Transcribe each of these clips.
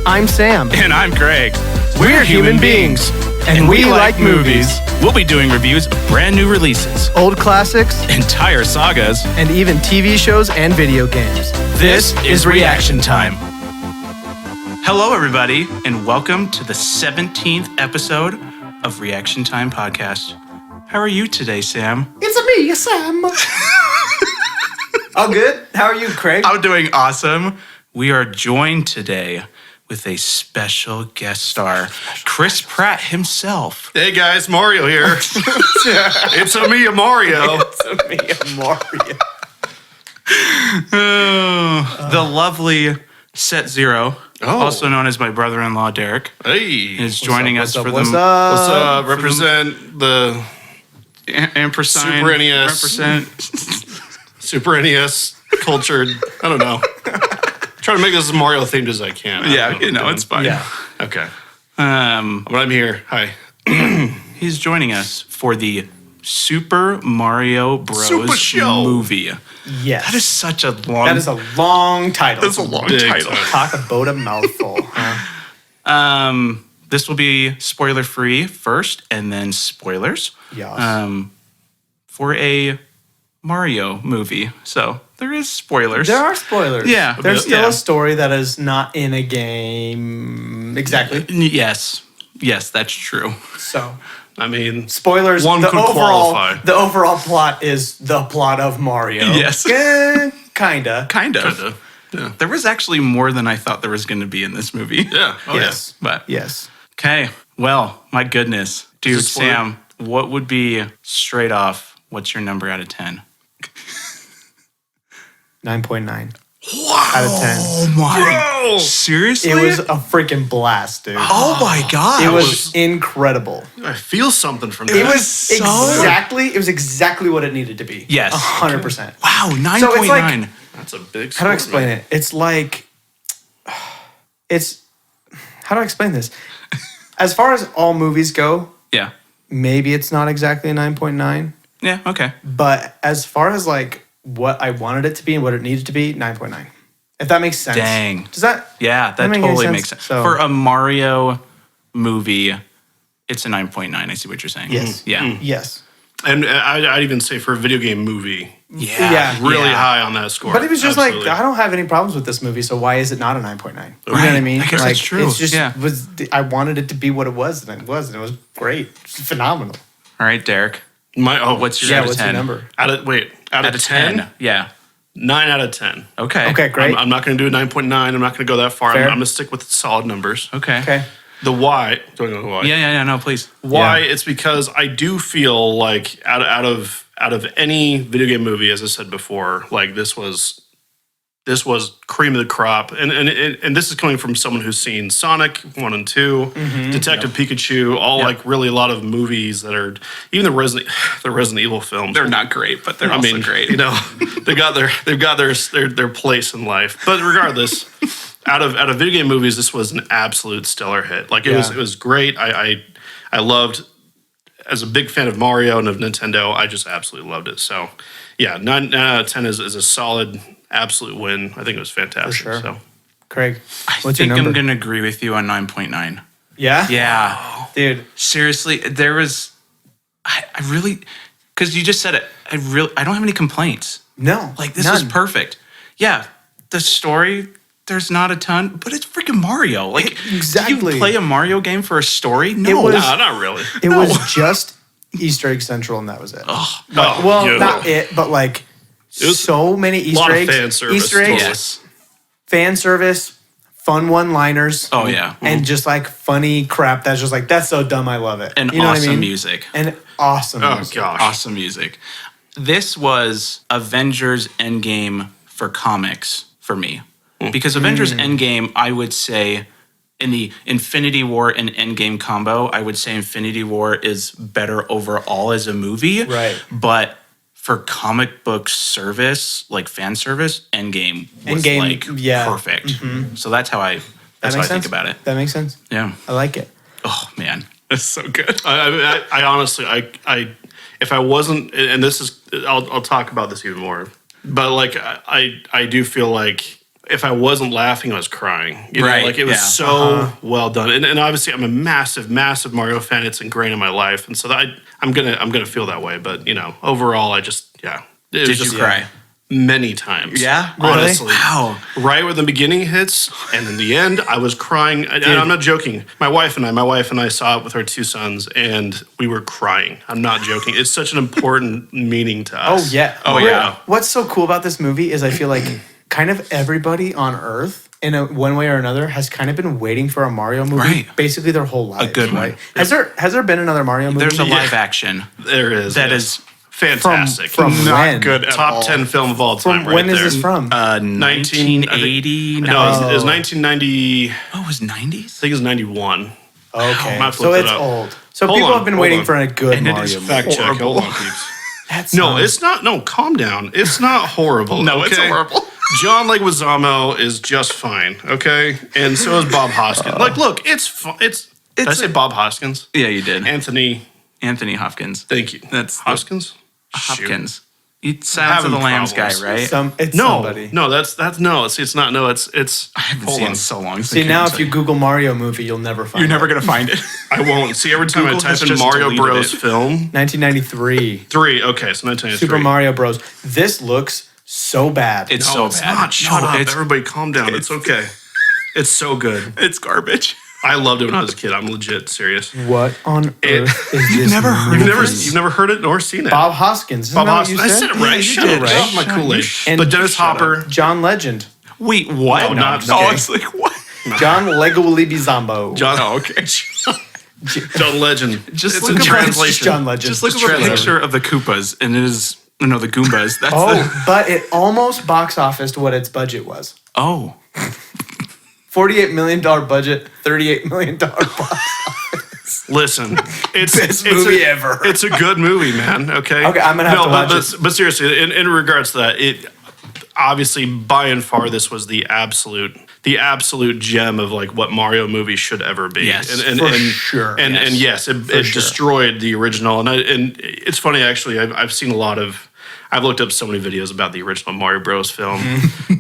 I'm Sam. And I'm Greg. We're human beings. And we like movies. We'll be doing reviews of brand new releases, Old classics, entire sagas. and even TV shows and video games. This is Reaction Time. Hello, everybody, and welcome to the 17th episode of Reaction Time Podcast. How are you today, Sam? It's me, Sam. All good? How are you, Craig? I'm doing awesome. We are joined today with a special guest star, Chris Pratt himself. Hey guys, Mario here. It's a me, Mario. It's me, Mario. The lovely Set Zero, also known as my brother-in-law, Derek, Hey. is joining us for the What's up? Represent the ampersand. Super NES. Represent. Super NES cultured. I don't know. Try to make this as Mario themed as I can. I Yeah, don't know what I'm it's doing. fine. Yeah. Okay. Um, But I'm here. Hi. he's joining us for the Super Mario Bros. Super Show. movie. Yes. That is such a long. That is a long title. That's a long Big title. time. Talk about a mouthful. Huh? This will be spoiler free first, and then spoilers. Yes. For a Mario movie. So there is spoilers. There are spoilers. Yeah. There's still Yeah. a story that is not in a game. Exactly. Yes, that's true. So, I mean, spoilers. One the could overall, qualify. The overall plot is the plot of Mario. Yes. Kinda. Kind of. kinda. Yeah. There was actually more than I thought there was going to be in this movie. Yeah. Oh, Yes. But Yes. okay, well, my goodness, dude, Is this spoiler? Sam, what would be straight off? What's your number out of 10? 9.9 Wow. out of 10. Oh my! Bro. Seriously? It was a freaking blast, dude. Oh my god! It was incredible. I feel something from that. It was so- exactly what it needed to be. Yes. 100%. wow, 9.9. So it's like- That's a big How do I sport, explain man. it? It's like how do I explain this? As far as all movies go, yeah, maybe it's not exactly a 9.9, yeah, okay. but as far as like what I wanted it to be and what it needed to be, 9.9. If that makes sense. Dang. Does that? Yeah, that make any totally sense? makes sense. So- For a Mario movie, it's a 9.9. I see what you're saying. Yes. Yeah. Yes. And I'd even say for a video game movie, Yeah. really yeah. high on that score. But it was just Absolutely. like I don't have any problems with this movie, so why is it not a 9.9? You know what I Right. mean? I guess like, that's true. It's just Yeah. I wanted it to be what it was, and it was great, it's phenomenal. All right, Derek. what's your Yeah, out of what's 10? your number? out of 10? Yeah. 9 out of 10. Okay. Okay, great. I'm not going to do a 9.9. I'm not going to go that far. I'm Fair. going to stick with solid numbers. Okay. Okay. The why, do I know the why? Yeah. No, please. Why? Yeah. It's because I do feel like out of any video game movie, as I said before, like this was cream of the crop, and this is coming from someone who's seen Sonic 1 and 2, Detective Pikachu, all like really a lot of movies that are even the Resident Evil films. They're not great, but they're also great. You know, they've got their place in life. But regardless, out of video game movies, this was an absolute stellar hit. Like it was great. I loved, as a big fan of Mario and of Nintendo, I just absolutely loved it. So yeah, 9 out of 10 is a solid, absolute win. I think it was fantastic. sure. So Craig, I what's think your number? I'm going to agree with you on 9.9. Yeah. Yeah. Dude. Seriously, there was, I really, because you just said it, I don't have any complaints. No. Like, this was none. perfect. Yeah, the story, there's not a ton, but it's freaking Mario. Like, do Exactly. you play a Mario game for a story? No. It was- no, not really. It was just Easter egg central, and that was it. Oh, Well, yeah. not it, but like was so many Easter lot of eggs, fan service. Easter eggs, Yes. fan service, fun one-liners. Oh, yeah. And just like funny crap that's just like, that's so dumb, I love it. And you know awesome what I mean? music. And awesome Oh music. gosh. Awesome music. This was Avengers Endgame for comics for me. Because Avengers Endgame, I would say, in the Infinity War and Endgame combo, I would say Infinity War is better overall as a movie. Right. But for comic book service, like fan service, Endgame was Endgame, like yeah. perfect. So that's how I That think makes sense. about it. That makes sense. Yeah. I like it. Oh man, it's so good. I honestly, if I wasn't, and this is, I'll talk about this even more, but like I do feel like if I wasn't laughing, I was crying. You know, Right, like it was yeah. so well done. And obviously, I'm a massive, massive Mario fan. It's ingrained in my life, and so I'm gonna feel that way. But overall, I just It was Did just you cry? many times. Yeah? honestly. Wow. Right when the beginning hits, and in the end, I was crying. And I'm not joking. My wife and I saw it with our 2 sons, and we were crying. I'm not joking. It's such an important meaning to Oh us. yeah. Oh, yeah. What's so cool about this movie is I feel like kind of everybody on Earth in one way or another has kind of been waiting for a Mario movie Right. basically their whole life. good one. right? Has there been another Mario movie? There's a live action There is. that yeah. is fantastic. from when? Top 10 film of all time. From right when is there. this from? 1980. No, it was 1990. Oh, it was 90s? I think it was 91. Okay, might so flip it it's up. old. So Hold people on, have been hold waiting on. for a good And it Mario is movie. Fact check. Horrible. Hold on, peeps. That No, sounds- it's not. No, calm down. It's not horrible. No, it's okay? horrible. John Leguizamo is just fine. Okay, and so is Bob Hoskins. Look, it's fun. Did I say Bob Hoskins? Yeah, you did. Anthony Hopkins. Thank you. That's Hoskins. Shoot. Hopkins. It's Silence of the Having Lambs problems. guy, right? It's No, somebody. no, that's no. See, it's not. No, it's. I haven't hold seen it on. in so long. See, now if you Google Mario movie, you'll never find you're it. never gonna find it. I won't. See, every time Google I type has in just Mario deleted Bros. it. film, 1993. 3. Okay, so 1993. Super Mario Bros. This looks so bad. It's No, so it's bad. not. Shut No, up. It's, Everybody, calm down. It's okay. It's so good. it's garbage. I loved it when I was a kid. I'm legit serious. what on earth is this? never heard movie? of You've never heard it nor seen it. Bob Hoskins. Isn't Bob that what Hoskins. you I said? said it right. you Shut did. up. Get off my Shut- Kool-Aid. And But Dennis shut up. Hopper. John Legend. Wait, what? No, not- Oh, okay. it's like what? John Leguizamo. John. Oh, okay. John Legend. Just it's look in up- translation. John Legend. Just look It's up a translated. picture of the Koopas, and it is the Goombas. That's Oh, but it almost box officed what its budget was. oh. $48 million budget, $38 million box. Listen, it's Best it's movie a, ever. It's a good movie, man. Okay. Okay, I'm gonna have to watch but, but seriously, in regards to that, it obviously by and far this was the absolute gem of like what Mario movies should ever be. Yes, for sure. And yes, it sure. destroyed the original. And it's funny actually. I've seen a lot of. I've looked up so many videos about the original Mario Bros. Film,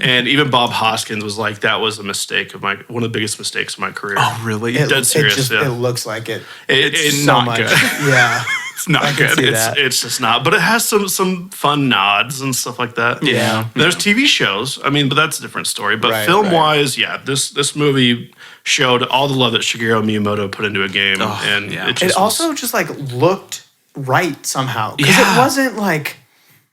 and even Bob Hoskins was like, "That was a mistake of one of the biggest mistakes of my career." Oh, really? Dead serious, It yeah. looks like it. It's So not much. good. Yeah. It's not I can good. see It's, that. It's just not, but it has some fun nods and stuff like that. Yeah. There's TV shows. I mean, but that's a different story. But Right, film wise, yeah, this movie showed all the love that Shigeru Miyamoto put into a game, Oh, and yeah. it just It also just like looked right somehow. Because Yeah. it wasn't like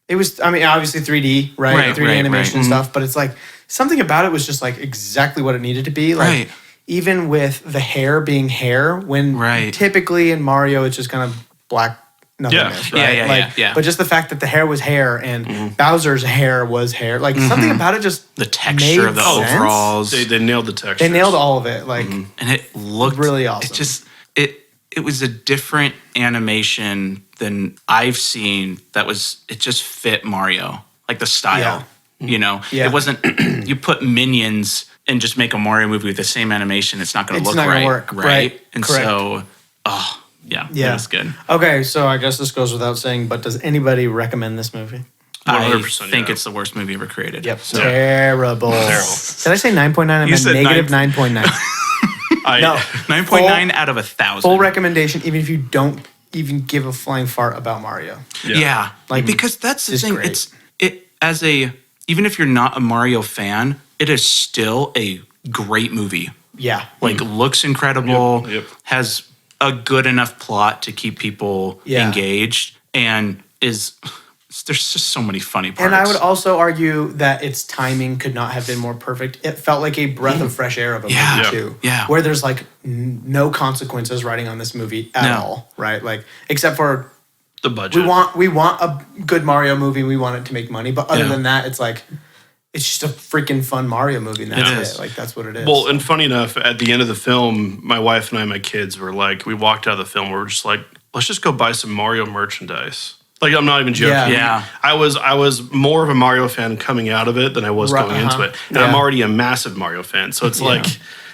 it was, I mean, obviously 3D, right? Right, 3D right, animation right. and stuff, but it's like something about it was just like exactly what it needed to be. Like Right. even with the hair being hair, when Right. typically in Mario it's just kind of black nothingness, Yeah, right? yeah, like, yeah. But just the fact that the hair was hair and Bowser's hair was hair, like something about it just the texture of the made sense. overalls. they nailed the texture. They nailed all of it. Like and it looked Really awesome. It just it was a different animation than I've seen. It just fit Mario, like the style. You know, Yeah. it wasn't. You put minions and just make a Mario movie with the same animation. It's not going to It's look not gonna right, work, right. And Correct. so, yeah, Yeah. it was good. Okay, so I guess this goes without saying, but does anybody recommend this movie? 100%, I think yeah. it's the worst movie ever created. Yep. So, Terrible. Did I say 9.9? I meant said negative 9.9. No. 9.9 out of 1,000. Full recommendation, even if you don't even give a flying fart about Mario. Yeah, Like, because that's the it's thing. great. Even if you're not a Mario fan, it is still a great movie. Yeah. Like looks incredible, Yep. has a good enough plot to keep people Yeah. engaged, and there's just so many funny parts. And I would also argue that its timing could not have been more perfect. It felt like a breath of fresh air of a Yeah. movie, Yeah. too. Yeah. Where there's like no consequences writing on this movie at No. all, right? Like, except for the budget. we want a good Mario movie. We want it to make money. But other Yeah. than that, it's like, it's just a freaking fun Mario movie. And that's It it. is. Like, that's what it is. Well, and funny enough, at the end of the film, my wife and I, my kids were like, we walked out of the film, we were just like, let's just go buy some Mario merchandise. Like, I'm not even joking. Yeah. Yeah. I was more of a Mario fan coming out of it than I was Right, going into it. And Yeah. I'm already a massive Mario fan. So it's like,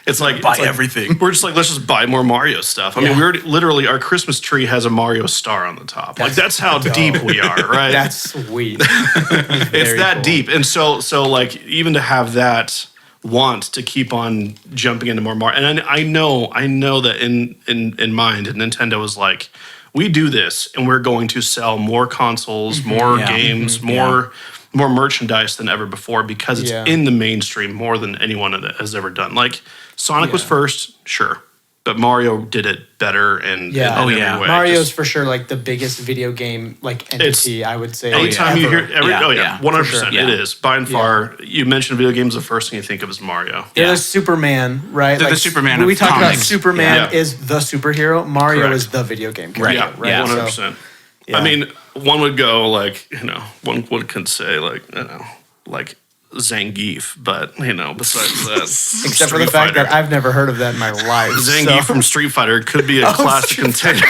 It's like Buy it's like- everything. We're just like, let's just buy more Mario stuff. I mean, we're literally, our Christmas tree has a Mario star on the top. Like that's how deep we are, right? That's sweet. It's that cool. deep, and so like even to have that want to keep on jumping into more Mario, and I know that in mind, Nintendo is like, we do this, and we're going to sell more consoles, more Yeah. games, more merchandise than ever before because it's Yeah. in the mainstream more than anyone has ever done. Like Sonic was first, sure, but Mario did it better and Yeah. in Oh, every yeah. way. Mario's Just- for sure like the biggest video game like entity, I would say. anytime you ever. hear every Yeah, oh yeah, yeah, 100%, for sure. it is by and far. You mention video games, the first thing you think of is Mario. They're Yeah. the Superman, right? They're the Superman When we of talk about comics. Superman Yeah. is the superhero. Mario Correct. is the video game Right. character. Yeah, Yeah. 100%. yeah. I mean, one would go like, one could say like, like Zangief, but besides that, Except for the fact that I've never heard of that in my life. Zangief from Street Fighter could be a classic contender.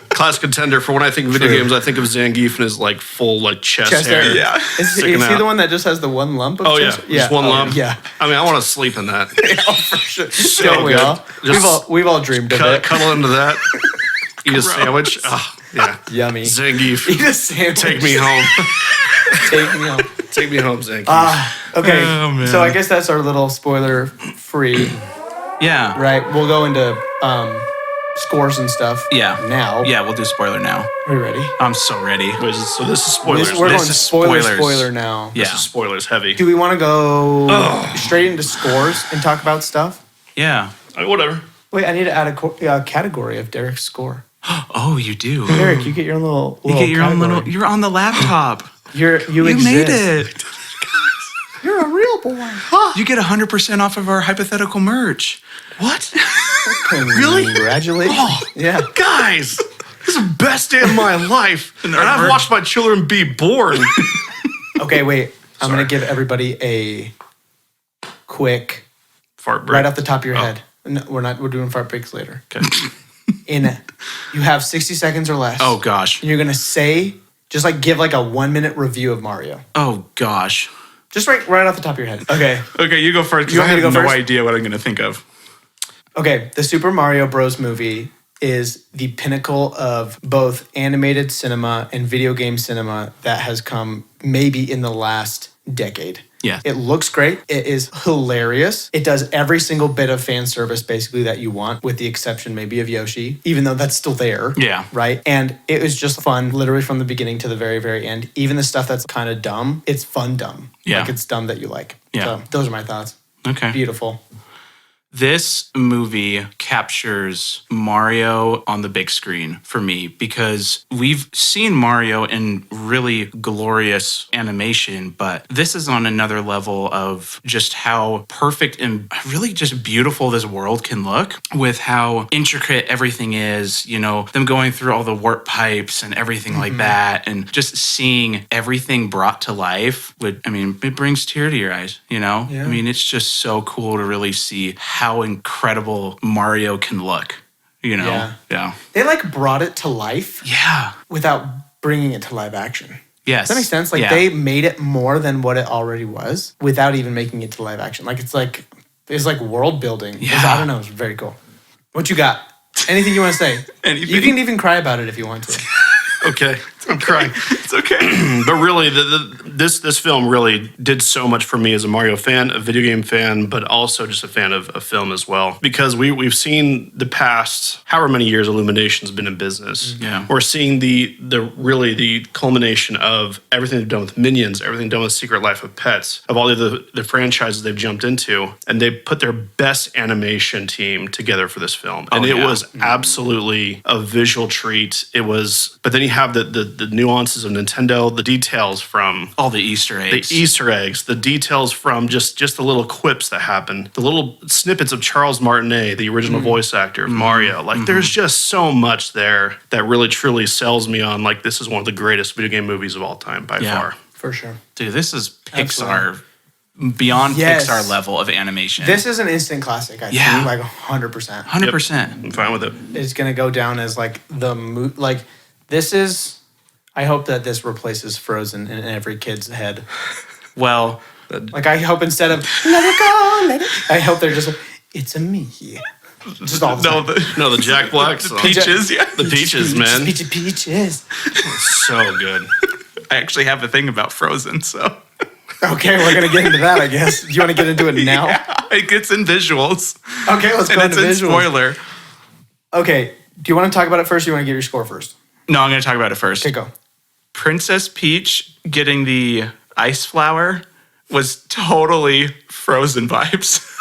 Classic contender for when I think of video True. games. I think of Zangief and his like full like chest hair. hair. Yeah. Is sticking he out. the one that just has the one lump of Oh yeah, chest? just one Oh, lump. Yeah. I mean, I want to sleep in that. For sure. So Don't we good. all? Just We've all dreamed of it. Cuddle into that. Eat a sandwich. Oh, yeah. Yummy. Zangief. Eat a sandwich. Take me home. Take me home. Take me home, Zangief. Okay. Oh, man. So I guess that's our little spoiler free, Yeah. right? We'll go into scores and stuff. Yeah. Now. Yeah, we'll do spoiler now. Are we ready? I'm so ready. Wait, so this is spoilers. We're This going is spoiler spoilers. now. Yeah. This is spoilers heavy. Do we want to go straight into scores and talk about stuff? Yeah. Whatever. Wait, I need to add a category of Derek's score. Oh, you do. Derek, you get your own little. You get your own category. little. You're on the laptop. You You exist. made it. You're a real boy. You get 100% off of our hypothetical merch. What? Really? Congratulations. Oh. Yeah. Guys, this is the best day of my life. And our I've merch- watched my children be born. Okay, wait. I'm Sorry. gonna give everybody a quick, Fart break. right off the top of your head. No, we're not. We're doing fart breaks later. Okay. You have 60 seconds or less. Oh gosh. And you're gonna say, just like give like a 1 minute review of Mario. Oh gosh. Just right off the top of your head. Okay. Okay, you go first. You Because want I me to have go no first? idea what I'm going to think of. Okay. The Super Mario Bros. Movie is the pinnacle of both animated cinema and video game cinema that has come maybe in the last decade. Yeah. It looks great. It is hilarious. It does every single bit of fan service basically that you want, with the exception maybe of Yoshi, even though that's still there. Yeah. Right. And it was just fun, literally from the beginning to the very, very end. Even the stuff that's kind of dumb, it's fun dumb. Yeah. Like it's dumb that you like. Yeah. So those are my thoughts. Okay. Beautiful. This movie captures Mario on the big screen for me because we've seen Mario in really glorious animation, but this is on another level of just how perfect and really just beautiful this world can look, with how intricate everything is, them going through all the warp pipes and everything like that, and just seeing everything brought to life it brings tear to your eyes, Yeah. I mean, it's just so cool to really see how incredible Mario can look, Yeah. Yeah. They like brought it to life Yeah. without bringing it to live action. Yes. Does that make sense? Like Yeah. they made it more than what it already was without even making it to live action. Like it's like world building. Yeah. I don't know. It's very cool. What you got? Anything you want to say? Anything. You can even cry about it if you want to. Okay. I'm crying. It's okay. But really, this film really did so much for me as a Mario fan, a video game fan, but also just a fan of film as well. Because we've seen the past however many years Illumination's been in business. Yeah. We're seeing the culmination of everything they've done with Minions, everything done with Secret Life of Pets, of all the franchises they've jumped into, and they put their best animation team together for this film. And it yeah. was absolutely a visual treat. It was, but then you have the nuances of Nintendo, the details from All the Easter the eggs. Easter eggs, the details from just the little quips that happen, the little snippets of Charles Martinet, the original voice actor of Mario. Like there's just so much there that really truly sells me on like this is one of the greatest video game movies of all time by Yeah. far. For sure. Dude, this is Pixar, beyond Yes. Pixar level of animation. This is an instant classic, I Yeah. think. Like 100%. 100%. I'm fine with it. It's going to go down as like this is. I hope that this replaces Frozen in every kid's head. Well, Like I hope instead of let it go, let it. I hope they're just like, It's a me. Just all the time. No, the Jack Black song. Peaches, yeah. The Peaches, man. Peaches. So good. I actually have a thing about Frozen, so. Okay, we're gonna get into that, I guess. Do you want to get into it now? Yeah, it gets in visuals. Okay, let's And go it's into in visuals. spoiler. Okay, do you want to talk about it first, or you want to get your score first? No, I'm going to talk about it first. Okay, go. Princess Peach getting the ice flower was totally Frozen vibes.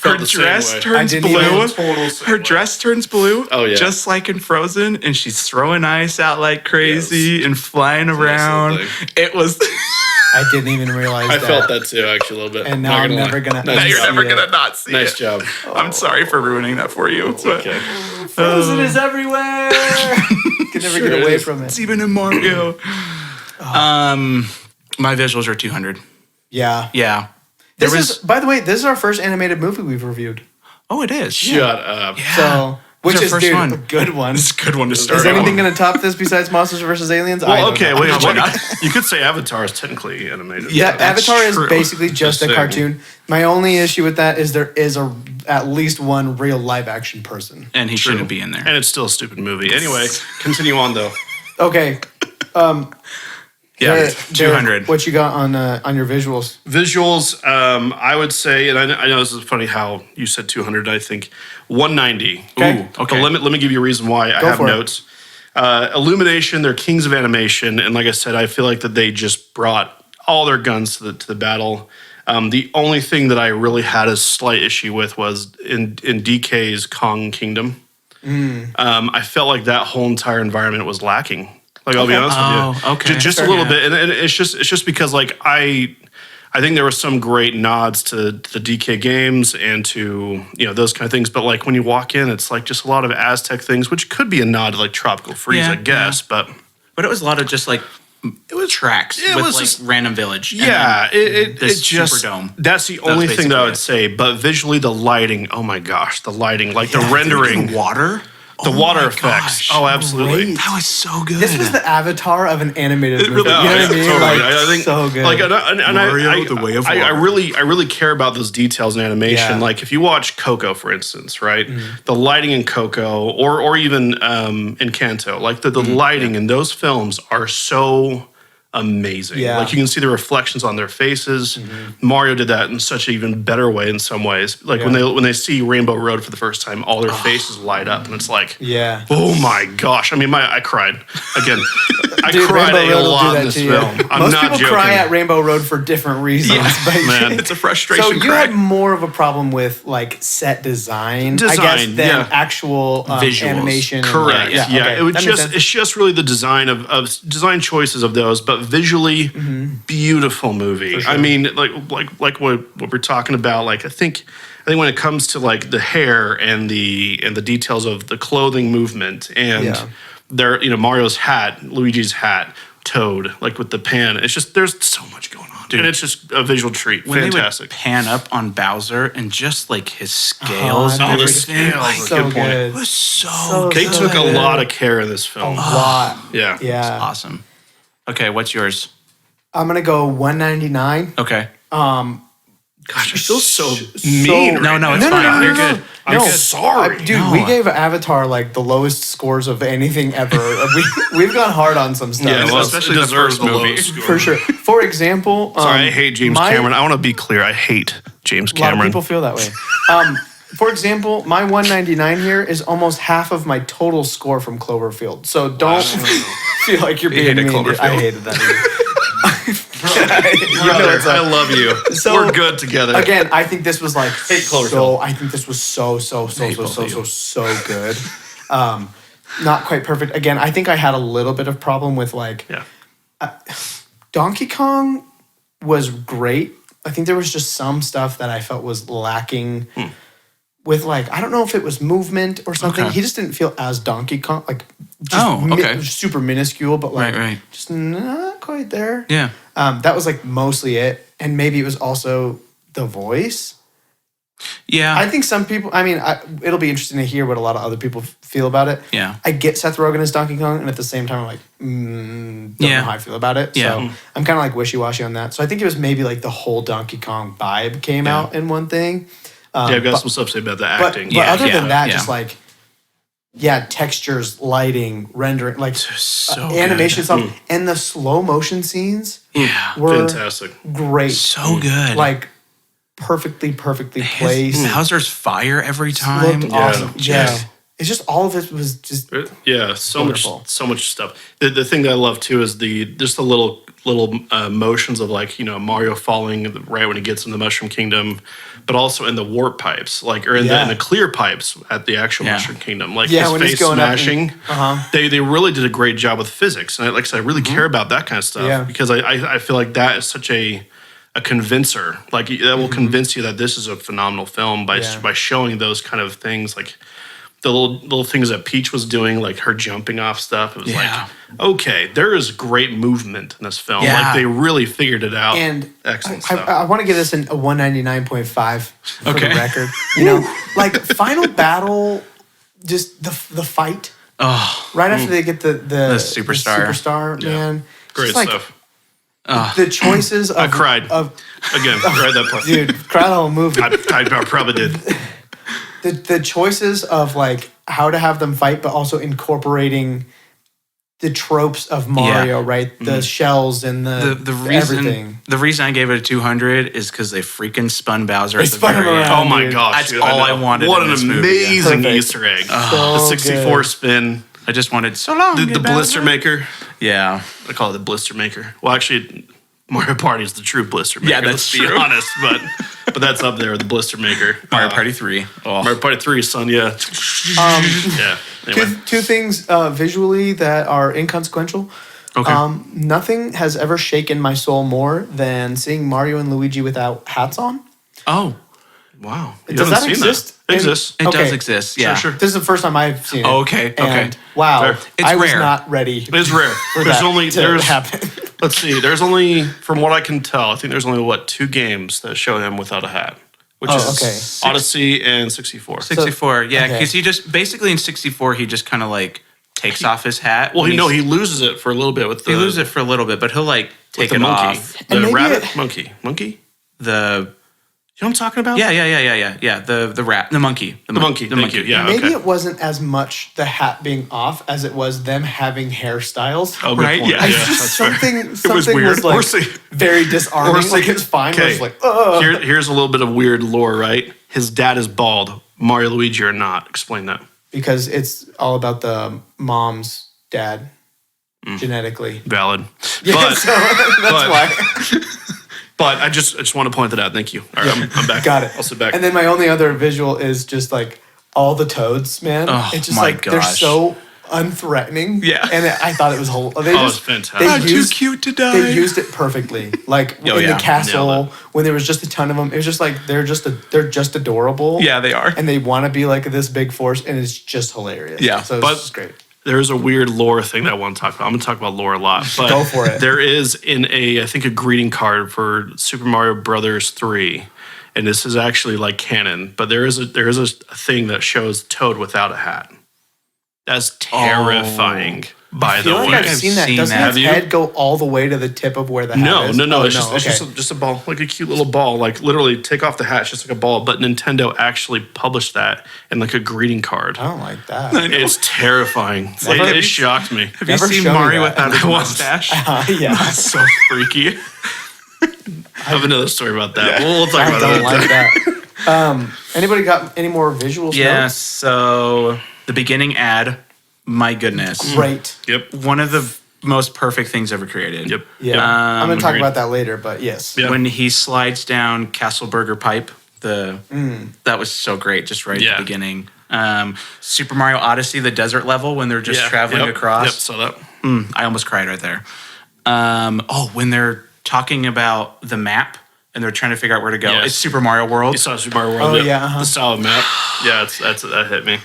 Her Felt the same dress way. turns I didn't blue. even- Total same Her way. dress turns blue. Oh, yeah. Just like in Frozen, and she's throwing ice out like crazy and flying nice little around. thing. It was. I didn't even realize I that. felt that too, actually, a little bit. And now Not I'm gonna never lie. gonna- Nice Now you're job. never Yeah. gonna not see Nice it. job. I'm sorry for ruining that for you. But Okay. Frozen is everywhere. Can never Sure get away is. from it. it's even in Mario. My visuals are 200. Yeah. Yeah. This There is, was- by the way, this is our first animated movie we've reviewed. Oh, it is. Shut up. So, which our is, first dude, one. a good one. It's a good one to start. Is anything on. going to top this besides Monsters vs. Aliens? I Well, don't okay, know. wait. Why not? You could say Avatar is technically animated. Yeah, Yeah, that's Avatar is true. basically just a saying. cartoon. My only issue with that is there is at least one real live action person. And he shouldn't be in there. And it's still a stupid movie. Anyway, continue on though. Okay, Yeah, Derek, 200. what you got on your visuals? Visuals, I would say, and I know this is funny how you said 200. I think 190. Okay. Ooh, okay. But let me give you a reason why I have for it. notes. Illumination, they're kings of animation, and like I said, I feel like that they just brought all their guns to the battle. The only thing that I really had a slight issue with was in DK's Kong Kingdom. I felt like that whole entire environment was lacking. Like I'll be honest with you, Oh, okay. just Fair a little enough. bit, and it's just because like I think there were some great nods to the DK games and to those kind of things, but like when you walk in, it's like just a lot of Aztec things, which could be a nod to like Tropical Freeze, Yeah, I guess, but. But it was a lot of just like it was tracks It with was like just- random village. and Yeah, then it this just Superdome. that's the only thing that I would basically say. But visually, the lighting, oh my gosh, the lighting, like the rendering, The water. the Oh water my effects. gosh. Oh, absolutely. Great. That was so good. This was the avatar of an animated movie. really you know what I was. mean? Totally. Like, I think so good. Like, and Mario, I, the Way of I Water. really care about those details in animation. Yeah. Like if you watch Coco, for instance, right, Mm-hmm. the lighting in Coco, or even in Kanto, like the Mm-hmm. lighting in those films are so amazing. Yeah. Like you can see the reflections on their faces. Mm-hmm. Mario did that in such an even better way in some ways. Like when they see Rainbow Road for the first time, all their faces light up, and it's like, yeah. oh my gosh! I mean, I cried again. I Dude, cried Rainbow Road a will do lot that in this to you. film. I'm Most not people joking. cry at Rainbow Road for different reasons. but man. It's a frustration. So you cry. had more of a problem with like set design, I guess, Design, than yeah. actual Visuals. animation. and- Correct. Yeah, okay. it would That makes just sense. it's just really the design of design choices of those, but visually beautiful movie. I mean, like what we're talking about. Like I think when it comes to like the hair and the details of the clothing movement and Yeah. their Mario's hat, Luigi's hat, Toad, like with the pan. It's just there's so much going on, and it's just a visual treat. when Fantastic. they would pan up on Bowser and just like his scales and the everything. scales. Like, So Good point. good. it was so, So good. They took a good. lot of care in this A film. lot. Yeah. Yeah. Awesome. Okay, what's yours? I'm gonna go 199. Okay. Gosh, I feel so So- mean. No, no, right it's now. fine. no, You're no, good. I'm No, sorry. Dude, No. we gave Avatar like the lowest scores of anything ever. we've gone hard on some stuff. Yeah, well, especially it the deserves first movie. lowest score. for sure. For example, Sorry, I hate James my- Cameron. I want to be clear. I hate James A lot of Cameron. people feel that way. For example, my 199 here is almost half of my total score from Cloverfield. So don't feel like you're being hated mean. Cloverfield. I hated that movie. You know Brother, it's up. I love you. So, We're good together. Again, I think this was like Cloverfield. so. I think this was so good. Not quite perfect. Again, I think I had a little bit of problem with like Yeah. Donkey Kong was great. I think there was just some stuff that I felt was lacking with like, I don't know if it was movement or something. Okay. He just didn't feel as Donkey Kong, like just okay. super minuscule, but like Right. just not quite there. Yeah. That was like mostly it. And maybe it was also the voice. Yeah. I think some people, I mean, it'll be interesting to hear what a lot of other people feel about it. Yeah. I get Seth Rogen as Donkey Kong, and at the same time, I'm like, don't Yeah. know how I feel about it. Yeah. So I'm kind of like wishy-washy on that. So I think it was maybe like the whole Donkey Kong vibe came out in one thing. I've got some stuff to say about the acting. But other than that, yeah. just like textures, lighting, rendering, like So animation good. stuff, and the slow motion scenes Yeah. were Fantastic. great. So good. Like perfectly placed. Bowser's fire every time. Looked awesome. Yeah. Just- It's just all of it was just Yeah, so Wonderful. much stuff. The thing that I love too is the little motions of like Mario falling right when he gets in the Mushroom Kingdom, but also in the warp pipes, like or in the clear pipes at the actual Yeah. Mushroom Kingdom, like Yeah, his when he's face going up and- smashing. They really did a great job with physics, and like I said, I really care about that kind of stuff Yeah. because I feel like that is such a convincer. Like that will convince you that this is a phenomenal film by showing those kind of things, like the little things that Peach was doing, like her jumping off stuff. It was like, okay, there is great movement in this film. Yeah. Like they really figured it out. and Excellent stuff. I want to give this a 199.5 for Okay. the record. Like final battle, just the fight Oh, right after they get the superstar. superstar, man. Great Just like stuff. the choices of I cried. of Again, right that part. dude, cried the whole movie. I probably did. The choices of like how to have them fight, but also incorporating the tropes of Mario, right? The shells and the reason everything. the reason I gave it a 200 is because they freaking spun Bowser They at the spun him very end. around. Oh my dude. gosh. That's dude, all I know. wanted What in an this movie, yeah. amazing Perfect. Easter egg. So The 64 good. spin. I just wanted so long. The blister maker. Yeah. I call it the blister maker. Well, actually, Mario Party is the true blister maker. Yeah, that's let's be true. honest, but that's up there with the blister maker. Mario Party 3. Oh. Mario Party 3, son, yeah. Yeah. Anyway. Two things visually that are inconsequential. Okay. Nothing has ever shaken my soul more than seeing Mario and Luigi without hats on. Oh, Wow. You Does haven't that seen exist? It exists. it Okay. does exist. Yeah. Sure. This is the first time I've seen it. Oh, okay, okay. And wow, Fair. It's I was rare. not ready It's rare. for There's that only to happen. let's see. There's only, from what I can tell, I think there's only two games that show him without a hat, which Oh, is okay. Odyssey and 64. 64. Yeah, okay. because he just basically in 64 he just kind of like takes off his hat. Well, when he loses it for a little bit with the he loses it for a little bit, but he'll like with take the it monkey, off. And the maybe rabbit it- monkey. The You know what I'm talking about? yeah. The rat, the monkey, The monkey. Thank you. Yeah. Maybe okay. it wasn't as much the hat being off as it was them having hairstyles. Oh, good Right? point. Yeah. I Yeah, just that's fair. something was something weird. was like Or see- very disarming. see- Like it's fine. I was okay. like, oh, Here's a little bit of weird lore, right? His dad is bald. Mario Luigi are not. Explain that. because it's all about the mom's dad genetically. Valid. Yeah, But, so that's but- why. but I just want to point that out. Thank you. All right, I'm back. Got it. I'll sit back. And then my only other visual is just like all the toads, man. Oh, it's just my like they're gosh. so unthreatening. Yeah. And I thought it was whole. They Oh, it's just, fantastic. They I'm too used, cute to die. They used it perfectly. Like Oh, in yeah. the castle Nailed when there was just a ton of them. It was just like they're just adorable. Yeah, they are. And they want to be like this big force, and it's just hilarious. Yeah, So but- it's just great. There's a weird lore thing that I want to talk about. I'm going to talk about lore a lot. But Go for it. There is I think a greeting card for Super Mario Brothers 3. And this is actually like canon, but there is a thing that shows Toad without a hat. That's terrifying, by I the feel like way. I've seen that. seen Doesn't that. its Have you? head go all the way to the tip of where the hat No, is? no, no. Oh, It's just okay. just a ball, like a cute little ball. Like literally, take off the hat, it's just like a ball. But Nintendo actually published that in like a greeting card. I don't like that. It's terrifying. It shocked me. Have you Never seen show me Mario that. without his I won't. mustache? Yeah. That's so freaky. I have another story about that. We'll talk I about don't that. like that. Anybody got any more visuals? Yeah, so the beginning ad, my goodness. Great. Yep. One of the most perfect things ever created. Yep. Yeah. I'm going to talk agreed. about that later, but yes. Yeah. When he slides down Castleberger Pipe, that was so great, just right at Yeah. the beginning. Super Mario Odyssey, the desert level, when they're just traveling Yep. across. Yep. Saw that. I almost cried right there. When they're talking about the map and they're trying to figure out where to go. Yes. It's Super Mario World. You saw Super Mario World. Oh, yep. yeah, uh-huh. The solid map. Yeah, that hit me.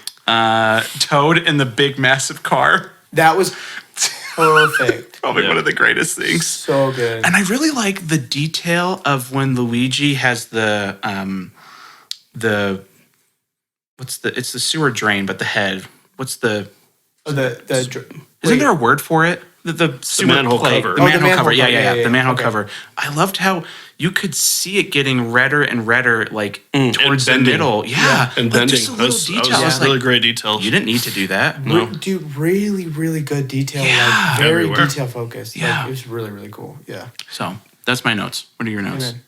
Toad in the big massive car. That was perfect. Probably Yeah. one of the greatest things. So good. And I really like the detail of when Luigi has the it's the sewer drain, but the head. What's the The isn't there a word for it? the super manhole plague, cover. the Oh, the manhole manhole cover. Yeah, cover. yeah, Yeah, yeah. yeah, The manhole okay. cover. I loved how you could see it getting redder and redder, like towards the bending. middle. Yeah, And like bending. just a little detail. That I was was really like, great details. you didn't need to do that. No. Dude, really, really good detail. Yeah. Like very Everywhere. detail focused. Yeah. Like, it was really, really cool. Yeah. So that's my notes. What are your notes? Amen.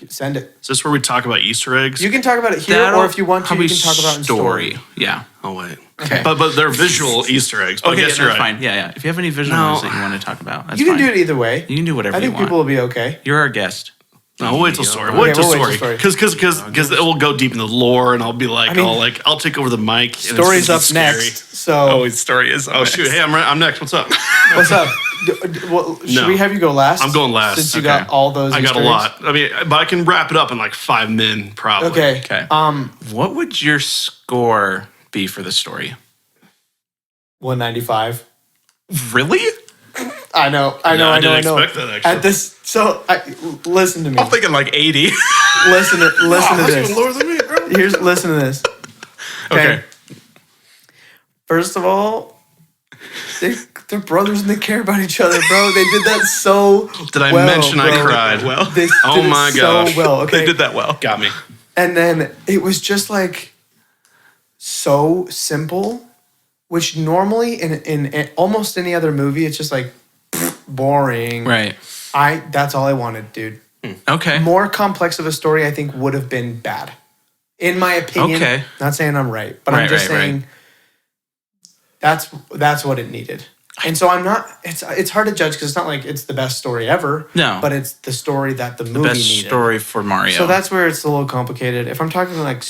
Send it. Is this where we talk about Easter eggs? You can talk about it here, That'll or if you want to, probably you can talk about it in story. Yeah. Oh wait. Okay. But they're visual Easter eggs. But Okay, I yeah, guess that's you're right. fine. Yeah, yeah. If you have any visual No. ones that you want to talk about, that's You can fine. do it either way. You can do whatever I you think want. people will be okay. You're our guest. No, we'll wait till story. Okay, Wait till we'll wait till story. story. Because it will go deep in the lore, and I'll be like, I'll take over the mic. And Story's it's gonna up be scary. next. So, his story is. Oh shoot! Hey, I'm next. What's up? what's up? Should No. we have you go last? I'm going last. Since you Okay. got all those. I got a Easter lot. I mean, but I can wrap it up in like 5 min, probably. eggs. Okay. Okay. What would your score be for the story? 195. Really? I know. I didn't expect that, actually. At this, listen to me. I'm thinking like 80. Listen to That's this. even lower than me, bro. Listen to this. Okay. First of all, they're brothers and they care about each other, bro. They did that so. Did I well, mention I bro. cried? Well, They Oh did it my gosh. so well. Okay. they did that well. Got me. And then it was just like so simple, which normally in almost any other movie, it's just like boring. Right. That's all I wanted, dude. Okay. More complex of a story, I think, would have been bad. In my opinion. Okay. Not saying I'm right, but I'm Right, just right, right. saying that's what it needed. And so I'm not it's hard to judge because it's not like it's the best story ever. No. But it's the story that the movie Best needed. story for Mario. So that's where it's a little complicated. If I'm talking like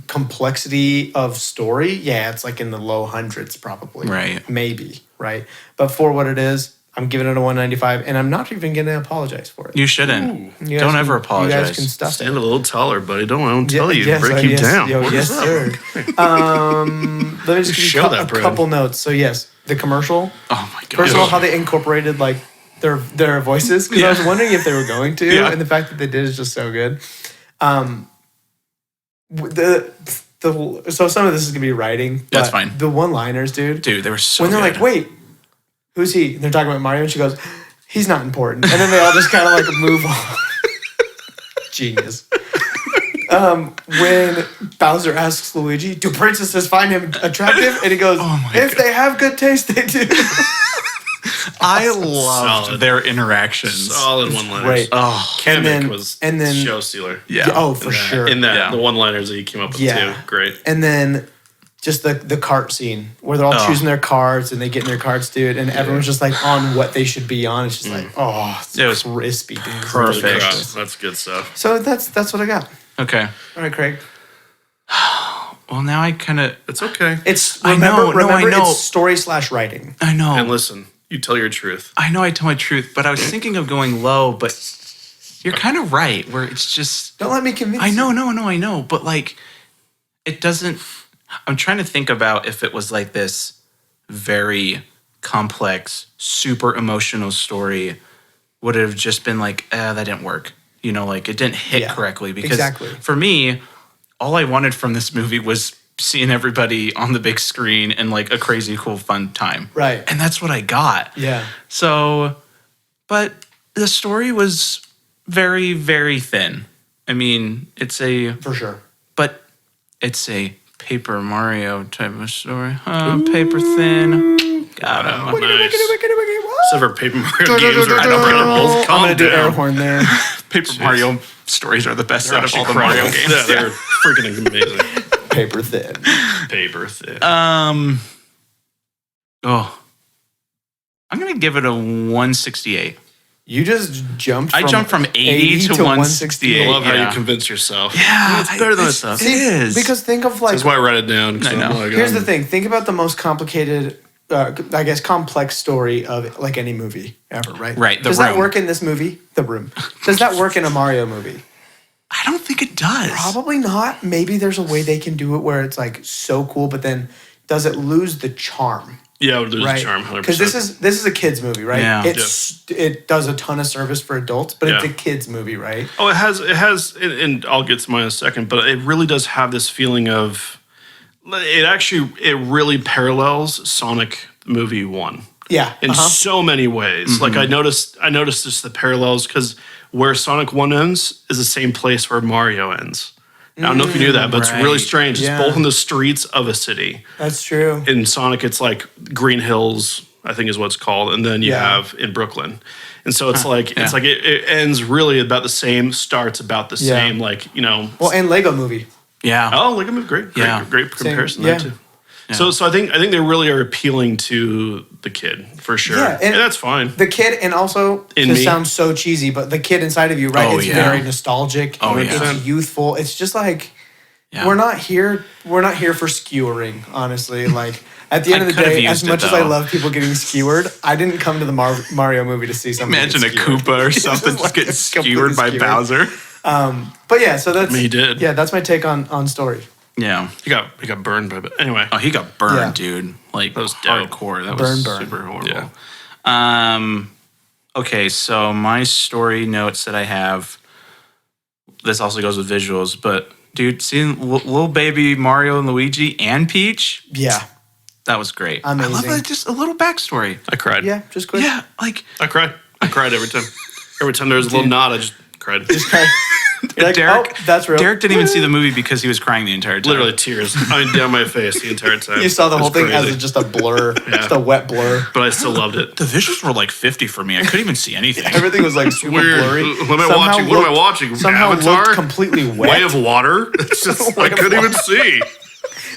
complexity of story, yeah, it's like in the low hundreds probably. Right. Maybe, right? But for what it is, I'm giving it a 195 and I'm not even going to apologize for it. You shouldn't. You guys Don't can- ever apologize. You guys can stuff Stand it. a little taller, buddy. Don't tell you. Yes, Break you yes, down. yo, What yes, is up? sir. Let me just give Show you that, a Brad. couple notes. So yes, the commercial. Oh my god. First of all, how they incorporated like their voices because I was wondering if they were going to, Yeah. and the fact that they did is just so good. So some of this is gonna be writing. That's but fine. The one-liners, dude. Dude, they were so When they're good. like, "Wait, who's he?" And they're talking about Mario, and she goes, "He's not important," and then they all just kind of like move on. Genius. When Bowser asks Luigi, "Do princesses find him attractive?" and he goes, Oh "If they have good taste, they do." I loved Solid. their interactions. Solid one-liners. Right. Oh, Kamek then- was and then- show stealer. yeah. Oh, for sure. In that, Yeah. the one-liners that he came up with Yeah. too. Great. And then just the cart scene where they're all Oh. choosing their cards and they get in their cards, dude, and everyone's just like on what they should be on. It's just like, oh, it's It was crispy, dude. It's perfect. really Yeah, good. that's good stuff. So that's what I got. Okay. All right, Craig. Well, now I kind of. It's okay. It's I know, no, I know. it's story/writing. I know. And listen, you tell your truth. I know I tell my truth, but I was thinking of going low, but you're kind of right, where it's just. Don't let me convince I you. know, no, I know, but like, it doesn't. I'm trying to think about if it was like this very complex, super emotional story, would it have just been like, that didn't work. You know, like it didn't hit Yeah, correctly. Because exactly. for me, all I wanted from this movie was seeing everybody on the big screen and like a crazy, cool, fun time. Right. And that's what I got. Yeah. So, but the story was very, very thin. I mean, For sure. but it's a Paper Mario type of story. Paper thin. Got him. Oh, nice. Except for Paper Mario games are both I'm calm gonna do air down. horn there. Paper Mario stories are the best out of all the Incredible. Mario games. Yeah, they're freaking amazing. Paper thin. Paper thin. I'm gonna give it a 168. You just jumped. I jumped from 80 to 168. I love how yeah. you convince yourself. Yeah, it's better than I thought. It is Because think of like That's why I write it down. 'Cause I I'm know. like, here's the thing. Think about the most complicated, I guess, complex story of like any movie ever, right? Right, The Does that Room. work in this movie? The Room. Does that work in a Mario movie? I don't think it does. Probably not. Maybe there's a way they can do it where it's like so cool, but then does it lose the charm? Yeah, it would lose Right. the charm. 100%. Because this is a kids movie, right? Yeah. It does a ton of service for adults, but it's a Yeah. kids movie, right? Oh, it has, and I'll get to mine in a second, but it really does have this feeling of, it really parallels Sonic the movie 1. Yeah. in so many ways. Like I noticed just the parallels because where Sonic 1 ends is the same place where Mario ends. I don't know if you knew that, but it's really right. strange. Yeah. It's both in the streets of a city. That's true. In Sonic, it's like Green Hills, I think is what it's called, and then you Yeah. have in Brooklyn. And so it's like it ends really about the same, starts about the Yeah. same, like, you know. Well, and Lego Movie. Yeah. Oh, look at me! Great Same, comparison yeah. there too. So I think they really are appealing to the kid for sure. Yeah, and that's fine. The kid, and also, In this me. sounds so cheesy, but the kid inside of you, right? Oh, It's yeah. very nostalgic. Oh, yeah. It's youthful. It's just like Yeah. we're not here for skewering, honestly. Like at the end I of the could've day, as used it, much as I though. love people getting skewered, I didn't come to the Mario movie to see something. Imagine a get skewered. Koopa or something just like getting it's completely skewered by skewered. Bowser. But yeah, so that's He did. Yeah, that's my take on story. Yeah. He got burned by it. Anyway. Oh, he got burned, Yeah. dude. Like was dope. hardcore. That was Burn. super horrible. Yeah. Okay, so my story notes that I have. This also goes with visuals, but dude, seeing little baby Mario and Luigi and Peach, Yeah, that was great. I love Amazing. that. Just a little backstory. I cried. yeah, just quick. Yeah, like I cried. I cried every time. Every time there was a little nod, I just cried. You're like, Derek. oh, that's real. Derek didn't even see the movie because he was crying the entire time. Literally tears. I mean, down my face the entire time. You saw the It whole was thing crazy. as just a blur, just a wet blur. But I still loved it. The visuals were like 50 for me. I couldn't even see anything. Everything was like super Weird. blurry. What am I watching? What am I watching? Somehow Avatar? looked completely wet. Way of Water? It's just, I Way of couldn't even Water. see.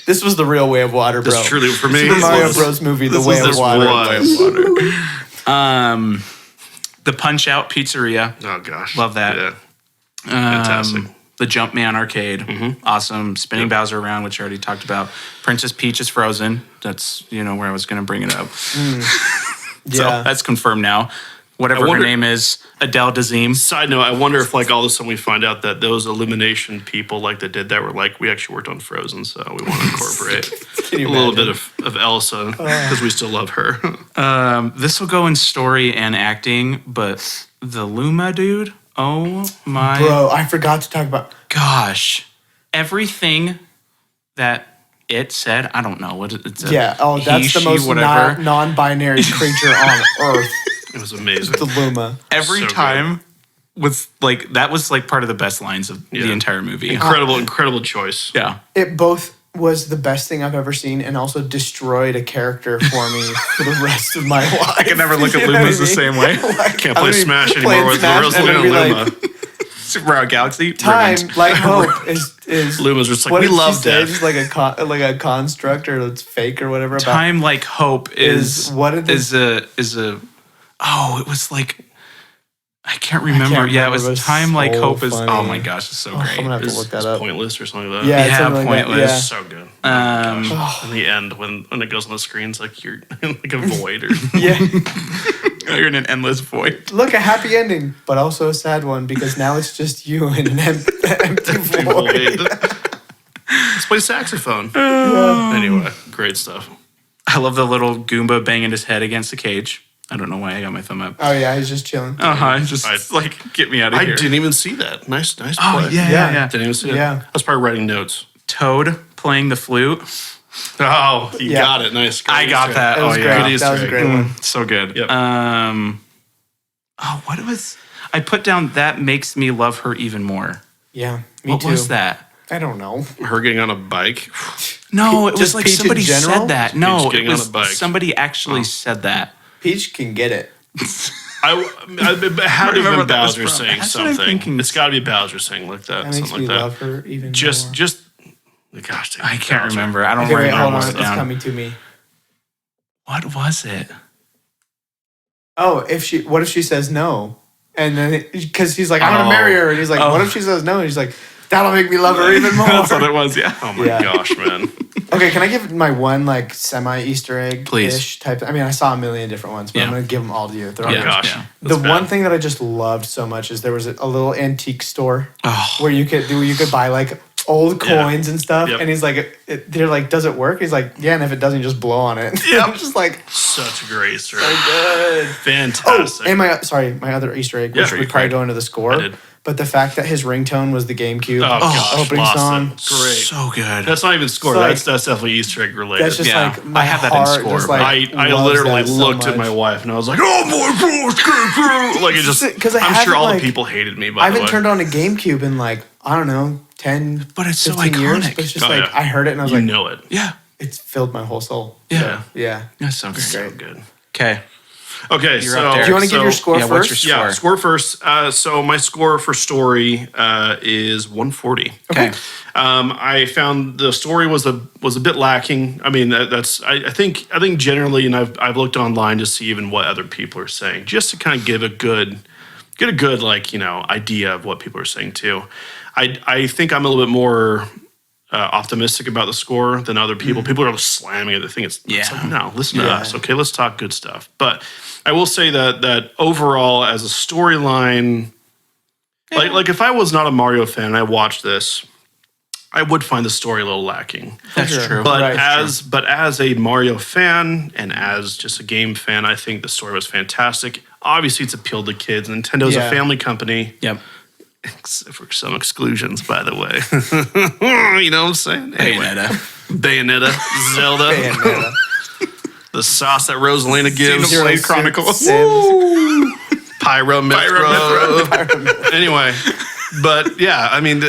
This was the real Way of Water, bro. This truly, for me, Super this Mario was- Bros. Movie, The this Way was- of this Water. was. The Punch Out Pizzeria. Oh, gosh. Love that. Yeah. Fantastic. The Jumpman Arcade. Awesome. Spinning Bowser around, which I already talked about. Princess Peach is frozen. That's, where I was going to bring it up. So Yeah. that's confirmed now. Whatever wonder- her name is, Adele Dazeem. Side note, I wonder if, like, all of a sudden we find out that those Illumination people, like, that did that were like, we actually worked on Frozen, so we want to incorporate Can you a little imagine? bit of Elsa because we still love her. This will go in story and acting, but the Luma dude, oh my Bro, I forgot to talk about. gosh. Everything that it said, I don't know what it's. Yeah, oh, that's he, the most she, whatever. non-binary creature on Earth. It was amazing. The Luma. Every So time was like that was like part of the best lines of the entire movie. Incredible choice. Yeah. It both was the best thing I've ever seen and also destroyed a character for me for the rest of my life. I can never look at You know Lumas what the I mean? same way. Like, Can't I play mean, Smash playing anymore with Smash and I'd Rosalina be Luma. like, Super Mario Galaxy. Time, ruined. like hope, is Luma's just like, what we did she love say? death. Just like a construct or it's fake or whatever. About, Time like hope is what did they- is a oh, it was like I can't remember. Yeah, it remember, was but it was Time Like so Hope is funny. oh my gosh, it's so I'm great. gonna have to It's- look that it's up. pointless or something like that. Yeah, Yeah, something like that, Pointless. So good. Um, In the end, when it goes on the screen, it's like you're in like a void or Yeah. you're in an endless void. Look, a happy ending, but also a sad one because now it's just you in an empty void. Let's play saxophone. Anyway, great stuff. I love the little Goomba banging his head against the cage. I don't know why I got my thumb up. Oh yeah, he's just chilling. Just like get me out of I here. didn't even see that. Nice Oh play. Yeah. Didn't even see it. Yeah. I was probably writing notes. Toad playing the flute. Oh, you Yeah. got it. Nice. I got Great. that. That was Oh great. yeah, Good That was a Easter great egg. one. so good. Yep. What was I put down? That makes me love her even more. Yeah, me What too. was that? I don't know. Her getting on a bike. No, it was Just like Peach in somebody general? said that. No, Peach it getting on was a bike. somebody actually said that. Peach can get it. It had to remember have what been that was Bowser from. saying That's what I'm something. thinking. It's got to be Bowser saying like that. That makes Something me like that. love her even more. Just, gosh, I can't remember. I don't Okay, wait, remember. hold on. It It's down. coming to me. What was it? Oh, what if she says no? And then, because he's like, I'm going to marry her. And he's like, what if she says no? And he's like, that'll make me love her even more. That's what it was. Yeah. Oh my Yeah. gosh, man. Okay, can I give my one like semi Easter egg Please. ish type? I mean, I saw a million different ones, but I'm Yeah. gonna give them all to you. They're all Yeah. good. Gosh. Yeah. The That's bad. one thing that I just loved so much is there was a little antique store Oh, where you could buy like old Yeah. coins and stuff. Yep. And he's like, they're like, does it work? He's like, yeah. And if it doesn't, just blow on it. Yep. I'm just like, Such a great story. good. Oh, Fantastic. and my other Easter egg, which Yeah, would probably go into the score. I did. but the fact that his ringtone was the GameCube gosh, opening lost song. it. Great. So good. That's not even score. So, like, that's definitely Easter egg related. That's just Yeah. like my I have that in heart score, just, but like, I loves literally that so looked at much. my wife and I was like, "Oh my god!" Like it just. 'Cause I I'm sure haven't, all like- the people hated me. I By the haven't way, turned on a GameCube in like, I don't know, 10, But it's so 15 years. iconic. But it's just Oh, like, yeah. I heard it and I was you like, know it. Yeah. it's filled my whole soul. Yeah. So, yeah. That's so great. So good. Okay. Okay, You're so up there. Do you want to give your score yeah, first? what's your yeah, score? score first. So my score for story is 140. Okay. I found the story was a bit lacking. I mean, I think generally, and I've looked online to see even what other people are saying, just to kind of get a good like idea of what people are saying too. I think I'm a little bit more optimistic about the score than other people. People are just slamming it. They think it's like, no, listen to us. Okay, let's talk good stuff. But I will say that overall, as a storyline, like if I was not a Mario fan and I watched this, I would find the story a little lacking. That's sure. true. But Right. as a Mario fan and as just a game fan, I think the story was fantastic. Obviously, it's appealed to kids. Nintendo's Yeah. a family company, Yep. except for some exclusions, by the way. You know what I'm saying? Anyway, Bayonetta, Zelda, Bayonetta. the sauce that Rosalina gives. Xenoblade Chronicles. Sims. Pyro Mythra. Anyway, but yeah, I mean,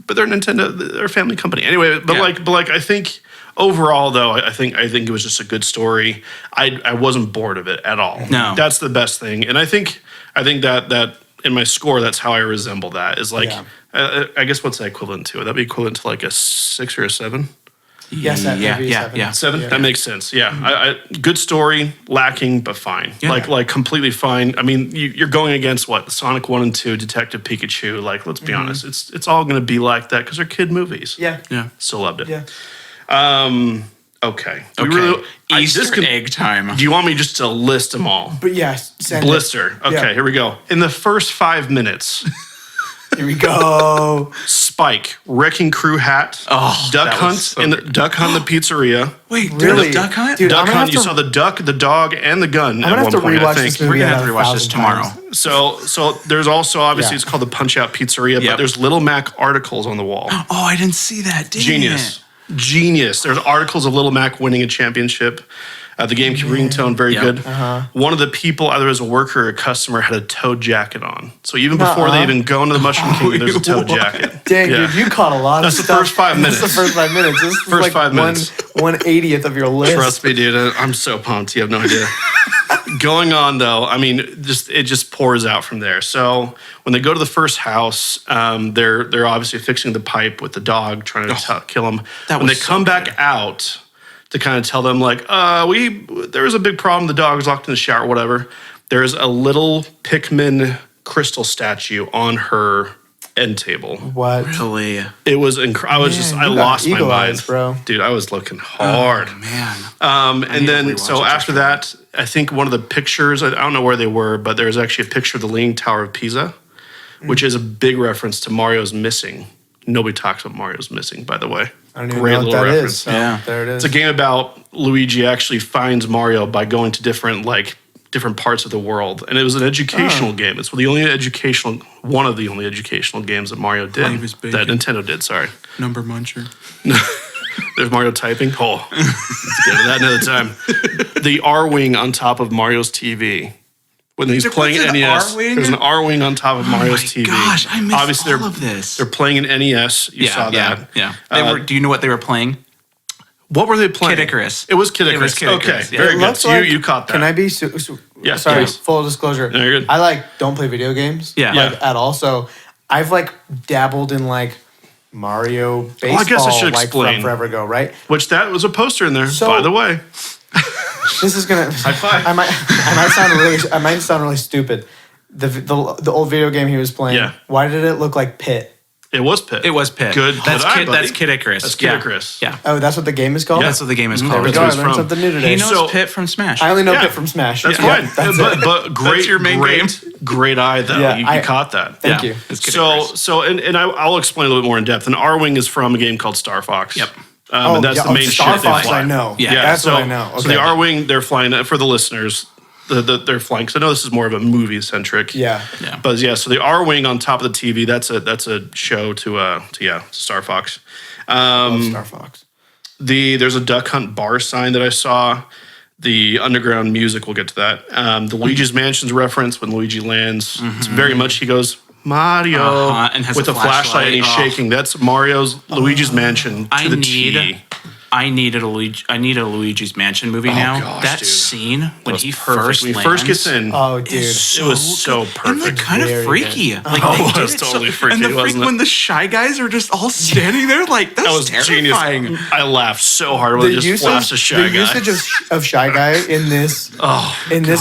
but they're Nintendo, they're a family company. Anyway, but like, I think overall though, I think it was just a good story. I wasn't bored of it at all. No. That's the best thing, and I think that in my score, that's how I resemble that. Is like, Yeah. I guess what's that equivalent to? Would that be equivalent to like a 6 or a 7? Yes, that Yeah, would be yeah, 7. yeah. 7? That makes sense. Yeah. Good story, lacking, but fine. Yeah. Like completely fine. I mean, you're going against what? Sonic 1 and 2, Detective Pikachu. Like, let's be honest. It's all going to be like that because they're kid movies. Yeah. Yeah. Still loved it. Yeah. Okay. Okay. This Easter could- egg time. Do you want me just to list them all? But yes, send it. Blister. Okay, Yeah. here we go. In the first 5 minutes, Here we go. Spike, Wrecking Crew hat, Oh, Duck that Hunt was so in the good. Duck Hunt in the pizzeria. Wait, Really? the Duck Hunt? Dude, Duck I'm gonna Hunt. have You to- saw the duck, the dog, and the gun I'm at gonna have one to point. I rewatch think. this movie. We're gonna have to about rewatch this 1,000 tomorrow. times. So there's also obviously Yeah. it's called the Punch Out Pizzeria, Yep. but there's Little Mac articles on the wall. Oh, I didn't see that. Dang Genius. it. Genius. There's articles of Little Mac winning a championship. The GameCube ringtone, very Yep. good. One of the people, either as a worker or a customer, had a Toad jacket on. So even before they even go into the Mushroom Kingdom, there's a Toad jacket. Dang, Yeah. dude, you caught a lot That's of the stuff. first 5 minutes. That's the first 5 minutes. This is First like 5 minutes. 1/80th of your list. Trust me, dude. I'm so pumped. You have no idea. Going on though, I mean, it just pours out from there. So when they go to the first house, they're obviously fixing the pipe with the dog, trying to kill him. That When they was so come back good. out to kind of tell them like, there was a big problem. The dog's locked in the shower, whatever. There's a little Pikmin crystal statue on her end table. What? Really? It was I was just Man, I you got lost my eagle mind, eyes, bro. Dude, I was looking hard. Oh, man. And need to then, rewatch so it just after for that, I think one of the pictures, I don't know where they were, but there was actually a picture of the Leaning Tower of Pisa, which is a big reference to Mario's Missing. Nobody talks about Mario's Missing, by the way. I don't even Great know what little that reference. is. So Yeah. there it is. It's a game about Luigi actually finds Mario by going to different parts of the world. And it was an educational game. It's one of the only educational games that Mario did. Life is bacon. That Nintendo did, sorry. Number muncher. There's Mario typing. Oh, let's get into that another time. The R-Wing on top of Mario's TV. When he's There playing was an NES, R-Wing? there's an R-Wing on top of Mario's TV. Gosh, I missed Obviously, all of this. They're playing an NES. You saw that. Yeah. Do you know what they were playing? What were they playing? Kid Icarus. It was Kid It Icarus. was Kid Okay, Icarus, yeah. very It good. looks So like- you caught that. Can I be? Yeah, sorry. please. Full disclosure. No, you're good. I don't play video games. Yeah. Like, Yeah. at all. So I've dabbled in Mario baseball. I guess I should from explain. forever ago, right? Which that was a poster in there, So- by the way. This is gonna. High five. I might sound really stupid. The old video game he was playing. Yeah. Why did it look like Pit? It was Pit. It was Pit. Good. That's Good eye, Kid. buddy. That's Kid Icarus. That's Kid yeah. Icarus. Yeah. Oh, that's what the game is called. That's what the game is called. There we That's go. I where it's learned from. something new He today. knows So- Pit from Smash. I only know Yeah. Pit from Smash. That's Yeah, fine. that's it. but great, your main great eye though. Yeah, you I- caught that. Thank Yeah. you. It's Kid So Icarus. and I'll explain a little bit more in depth. An R-Wing is from a game called Star Fox. Yep. And that's the main Star ship they Fox, fly. I know. Yeah. That's so, what I know. So the Okay. R-Wing, they're flying that for the listeners. they're flying. Because I know this is more of a movie centric. Yeah. Yeah. But yeah, so the R Wing on top of the TV. That's a show to Star Fox. Love Star Fox. There's a Duck Hunt bar sign that I saw. The underground music, we'll get to that. The Luigi's Mansion's reference when Luigi lands. It's very much, he goes, Mario, and has with a a flashlight and he's flashlight. shaking. That's Mario's Luigi's Mansion to the T. I need a Luigi's Mansion movie now. gosh, That dude. scene when was he perfect. first When he lands, first gets in. Oh, dude. It was so good. And like perfect. kind of Very freaky. good. Like Oh, they it did was totally freaky, And the freak wasn't it? when the Shy Guys are just all standing there, like that's That was terrifying. genius. I laughed so hard when they just flashed a Shy the Guy. usage of Shy Guy in this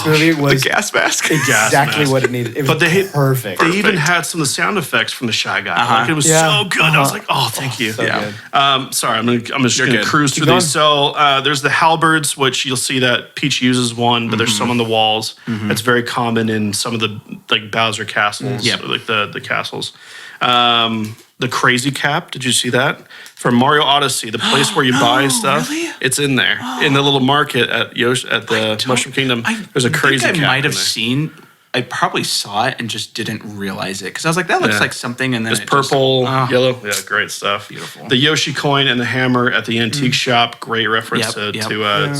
movie was The gas mask. exactly mask. what it needed. It was But they perfect. They even had some of the sound effects from the Shy Guy. Like, it was Yeah. so good. I was like, oh, thank you. So good. Sorry, I'm just You're gonna good. cruise through going. these. So there's the halberds, which you'll see that Peach uses one, but there's some on the walls. That's very common in some of the like Bowser castles, Yep. like the castles. The crazy cap, did you see that? From Mario Odyssey, the place where you buy stuff, really? it's in there. In the little market at the Mushroom Kingdom, there's a crazy I cap. might in have there. seen. I probably saw it and just didn't realize it because I was like, that looks Yeah. like something, and then It's it just- purple, oh. yellow. Yeah, great stuff. Beautiful. The Yoshi coin and the hammer at the antique shop. Great reference Yep, to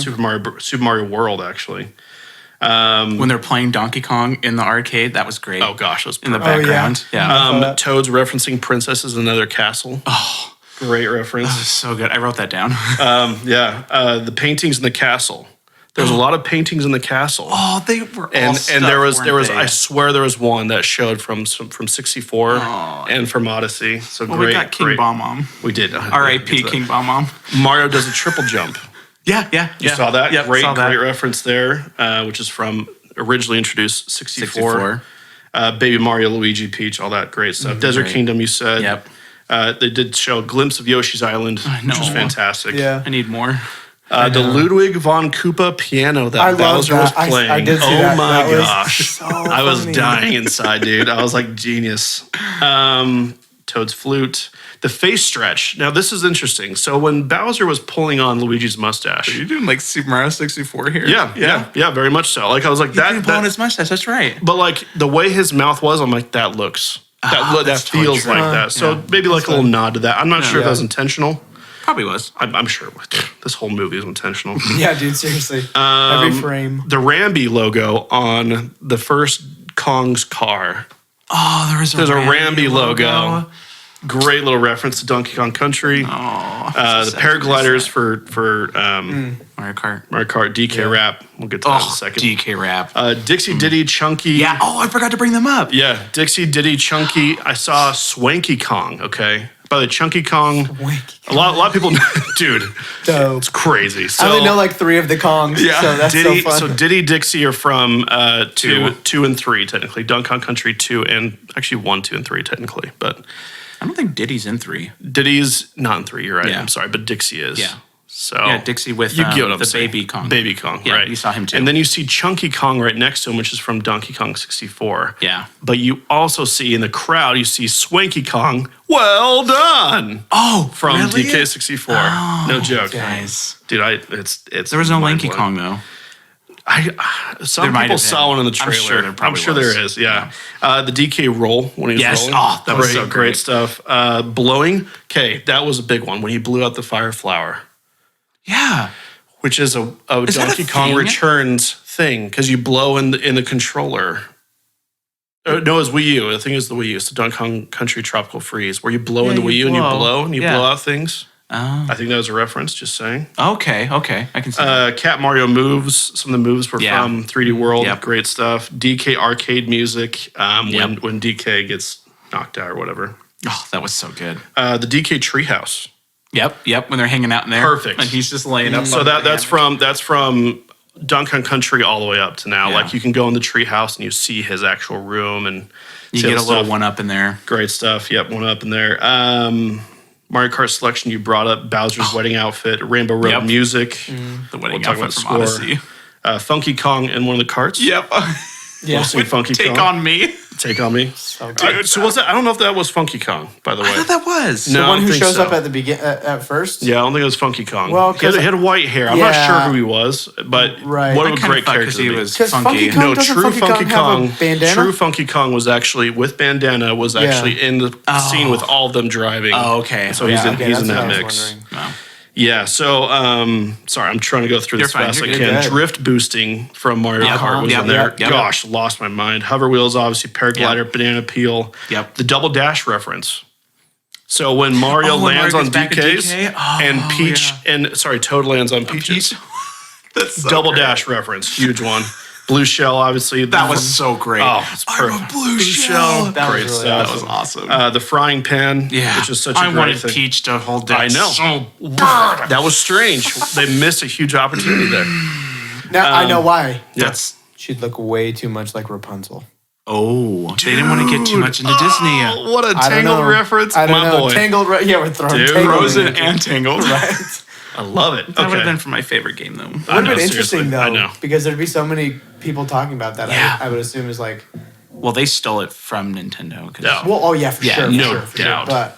Super Mario World, actually. When they're playing Donkey Kong in the arcade, that was great. Oh gosh, that's in the perfect. background, yeah. Toad's referencing Princesses in Another Castle. Oh, great reference. So good. I wrote that down. The paintings in the castle. There's a lot of paintings in the castle. Oh, they were all and stuff, there was weren't I they? swear there was one that showed from 64 and from Odyssey. So Well, great. we got King great. Bomb-Omb. We did. R.I.P. King Bomb-Omb. Mario does a triple jump. Yeah. You saw that? Yep, Great saw that. reference there, which is from originally introduced 64. Baby Mario, Luigi, Peach, all that great stuff. Desert Great. Kingdom, you said. Yep. They did show a glimpse of Yoshi's Island, which was know. fantastic. Yeah. I need more. The Ludwig von Koopa piano that I love Bowser was that. playing. I did see oh that. my That was gosh. so I was funny. dying inside, dude. I was like, genius. Toad's flute. The face stretch. Now, this is interesting. So when Bowser was pulling on Luigi's mustache. You're doing like Super Mario 64 here. Yeah, very much so. Like I was like That, that, his mustache. That's right. but like the way his mouth was, I'm like that looks that that's feels totally true. like that. So Yeah. maybe like a little nod to that. I'm not sure if that was intentional. Probably was. I'm sure this whole movie is intentional. Yeah, dude, seriously. Every frame. The Rambi logo on the first Kong's car. Oh, there's a Rambi logo. Great little reference to Donkey Kong Country. The paragliders for Mario Kart. Mario Kart, DK Rap. We'll get to that in a second. DK Rap. Dixie Diddy Chunky. Yeah. Oh, I forgot to bring them up. Yeah, Dixie Diddy Chunky. I saw Swanky Kong. Okay, by the Chunky Kong. A lot of people, dude. Dope. It's crazy. So, I only know like 3 of the Kongs. yeah, So that's Diddy, so fun. Diddy Dixie are from 2 and 3 technically. Donkey Kong Country 2 and actually 1, 2, and 3 technically, but I don't think Diddy's in 3. Diddy's not in 3. You're right. Yeah. I'm sorry, but Dixie is. Yeah. So Yeah, Dixie with you get what I'm the saying. baby Kong. Baby Kong, Yeah, right? you saw him too. And then you see Chunky Kong right next to him, which is from Donkey Kong 64. Yeah. But you also see in the crowd, you see Swanky Kong. Well done. Oh, From really? DK64. No joke, Guys. dude. It's There was no Lanky mind-blowing. Kong though. Some There might people have saw been. one in the I'm trailer. sure there probably was. there is. Yeah. The DK roll when he was Yes. rolling. Oh, that was great, so great great. stuff. Blowing. Okay, that was a big one when he blew out the fire flower, Yeah. which is a Is that a Donkey Kong thing? Returns thing because you blow in the controller. No, it's Wii U. I think it's the Wii U. It's the Donkey Kong Country Tropical Freeze, where you blow in the you Wii U and you blow. blow and you Yeah. blow out things. Oh. I think that was a reference. Just saying. Okay. I can see. that. Cat Mario moves. Some of the moves were Yeah. from 3D World. Yep. Great stuff. DK arcade music. Yep. When DK gets knocked out or whatever. Oh, that was so good. The DK Treehouse. Yep. When they're hanging out in there, Perfect. and he's just laying up. So on that's the from Donkey Kong Country all the way up to now. Yeah. Like you can go in the treehouse and you see his actual room and You see get all a the little stuff. one up in there. Great stuff. Yep, one up in there. Mario Kart Selection you brought up. Bowser's wedding outfit. Rainbow Road Yep. music. The wedding talk outfit about from score. Odyssey. Funky Kong in one of the carts. Yep. Yeah. Mostly Funky Take Kong. on me. Take on Me. So good. So was that? I don't know if that was Funky Kong, by the way. I thought that was. No. The I one don't who think shows so. up at the at first. Yeah, I don't think it was Funky Kong. Well, he had white hair. I'm not Yeah. sure who he was, but Right. what I a kinda great thought character 'cause he to be. was 'Cause funky. Funky Kong- No, doesn't true Funky Funky Kong have a Kong. bandana? True Funky Kong was actually with bandana. Was actually in the scene with all of them driving. Oh, okay. So he's in Okay, he's that's in what that I was mix. wondering. Wow. Yeah. So sorry, I'm trying to go through this You're fine, fast as I you're can. good. Drift boosting from Mario Yep. Kart was Yep. in there. Yep. Yep. Gosh, lost my mind. Hover wheels, obviously. Paraglider, banana peel. Yep. The double dash reference. So when Mario when lands Mario on gets back at DKs DK? Oh, and Peach and Toad lands on Peaches. That's so Double great. dash reference, huge one. Blue shell, obviously. That was so great. Oh, it's I'm perfect. a blue shell. That was Great really stuff. That was awesome. The frying pan, Yeah, which is such a I great wanted thing. Peach to hold that. I know. So bad. That was strange. They missed a huge opportunity there. Now I know why. That's She'd look way too much like Rapunzel. they didn't want to get too much into Disney yet. Oh, what a I don't Tangled know. reference. I don't My know. boy. Tangled. Yeah, we're throwing Dude, Tangled. Frozen in. and Tangled. Right. I love it. That would Okay. have been for my favorite game though. I Would have know, been seriously. interesting though, I know. because there'd be so many people talking about that. Yeah. I would assume is like, Well, they stole it from Nintendo. 'Cause No. well, oh yeah, for Yeah, sure, for no sure, for sure. doubt. But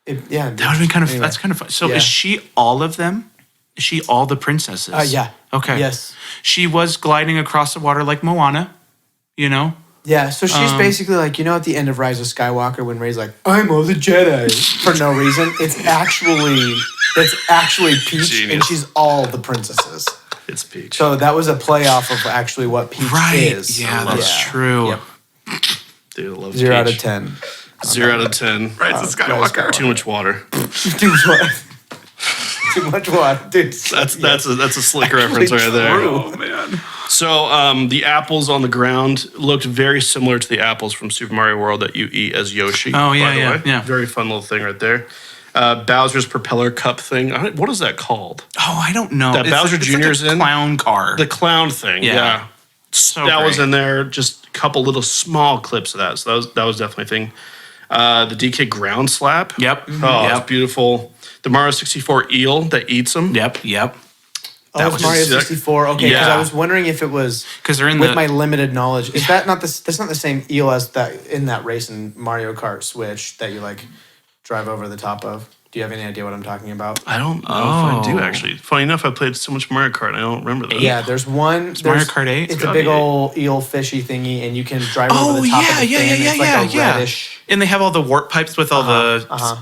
yeah, That would have been kind of. anyway. That's kind of fun. So Yeah. is she all of them? Is she all the princesses? Yeah. Okay. Yes. She was gliding across the water like Moana. You know. Yeah, so she's basically like, you know, at the end of Rise of Skywalker when Rey's like, I'm all the Jedi for no reason. It's actually Peach, Genius. and she's all the princesses. It's Peach. So that was a play off of actually what Peach is. Yeah, that's true. Yep. Dude, I love 0 out Peach. of 10. 0 out of 10. Rise of Skywalker. Too much water. Too much. Too much water, dude. That's a slick reference right there. true. Oh man. So the apples on the ground looked very similar to the apples from Super Mario World that you eat as Yoshi. Oh, yeah, by the yeah, way. yeah. Very fun little thing right there. Bowser's propeller cup thing. What is that called? Oh, I don't know. That Bowser it's Jr.'s like a in? clown car. The clown thing. Yeah. Yeah. So that was great. in there. Just a couple little small clips of that. So that was definitely a thing. The DK ground slap. Yep. Oh, Yep. it's beautiful. The Mario 64 eel that eats them. Yep. Yep. Oh, it's was Mario sick. 64. Okay, because Yeah. I was wondering if it was Because they're in with the. my limited knowledge. Is that not the? That's not the same eel as that in that race in Mario Kart Switch that you like drive over the top of. Do you have any idea what I'm talking about? I don't know if I do Oh. actually. Funny enough, I played so much Mario Kart. I don't remember that. Yeah, there's one. Mario there's- Kart 8? It's a gotta big be 8. old eel fishy thingy, and you can drive Oh over the top yeah, of the yeah, thing. yeah, and yeah, it's like yeah, a yeah. reddish. And they have all the warp pipes with all the.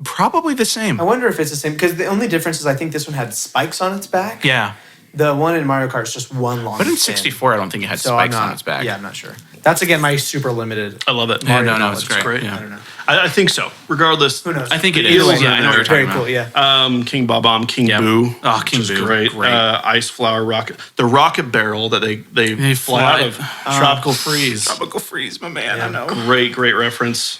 Probably the same. I wonder if it's the same because the only difference is I think this one had spikes on its back. Yeah. The one in Mario Kart is just one long. But in fin. 64, I don't think it had So I'm spikes not, on its back. Yeah, I'm not sure. That's again my super limited. I love it. Yeah, Mario no, it's knowledge. great. great. Yeah. I don't know. I think so. Regardless, Who knows? I think it Either is. way, Yeah, I know what you're Very talking cool. about. Yeah. King Bob-omb, King Yep. Boo. Oh, King which is Boo, great. great. Ice flower rocket. The rocket barrel that they fly out of. Tropical Freeze. Tropical Freeze, my man. I know. Great reference.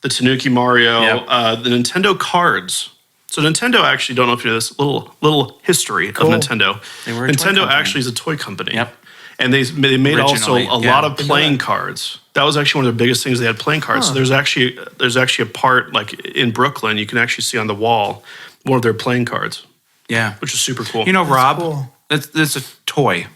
The Tanuki Mario. Yep. The Nintendo cards. So Nintendo actually, don't know if you know this, little history Cool. of Nintendo. They were a toy Nintendo company. actually is a toy company. Yep. And they made also Originally, a yeah. lot of playing cards. That was actually one of their biggest things. They had playing cards. So there's actually a part like in Brooklyn you can actually see on the wall one of their playing cards, Yeah. which is super cool. You know, Rob, cool. that's a toy.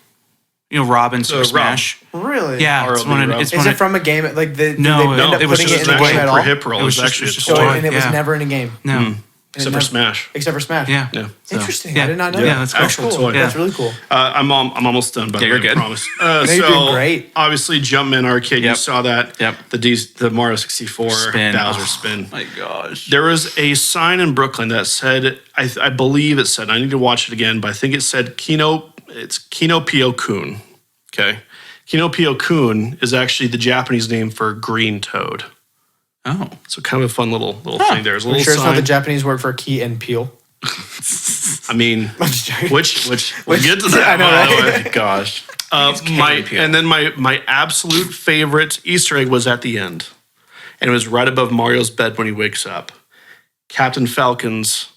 You know, Rob in Super Rob. Smash. Really? Yeah, it's RLB one of, Rob. it's Is one it of, from a game? Like the No, did they end up it was putting just it in an a game actual at all? peripheral. It It was was just- actually it a was So toy. toy. and it was Yeah. never in a game. no. Except for Smash. Except for Smash. Yeah. Yeah. So, Interesting. yeah. I did not know Yeah, that. that's That's cool. cool. Actual toy. That's really cool. I'm almost done, but Yeah, you're I good. promise. you're doing great. Obviously, Jumpman Arcade. You Yep. saw that. Yep. The Mario 64 Spin. Bowser Oh, spin. My gosh. There was a sign in Brooklyn that said, I believe it said, I need to watch it again, but I think it said Kinopio Kun. Okay. Kinopio Kun is actually the Japanese name for green toad. Oh. So kind of a fun little thing there. There's a I'm little sure it's not the sign. Japanese word for key and peel. I mean, I'm just joking. which we'll get to that. I know, by the right? way. Gosh. My absolute favorite Easter egg was at the end, and it was right above Mario's bed when he wakes up. Captain Falcon's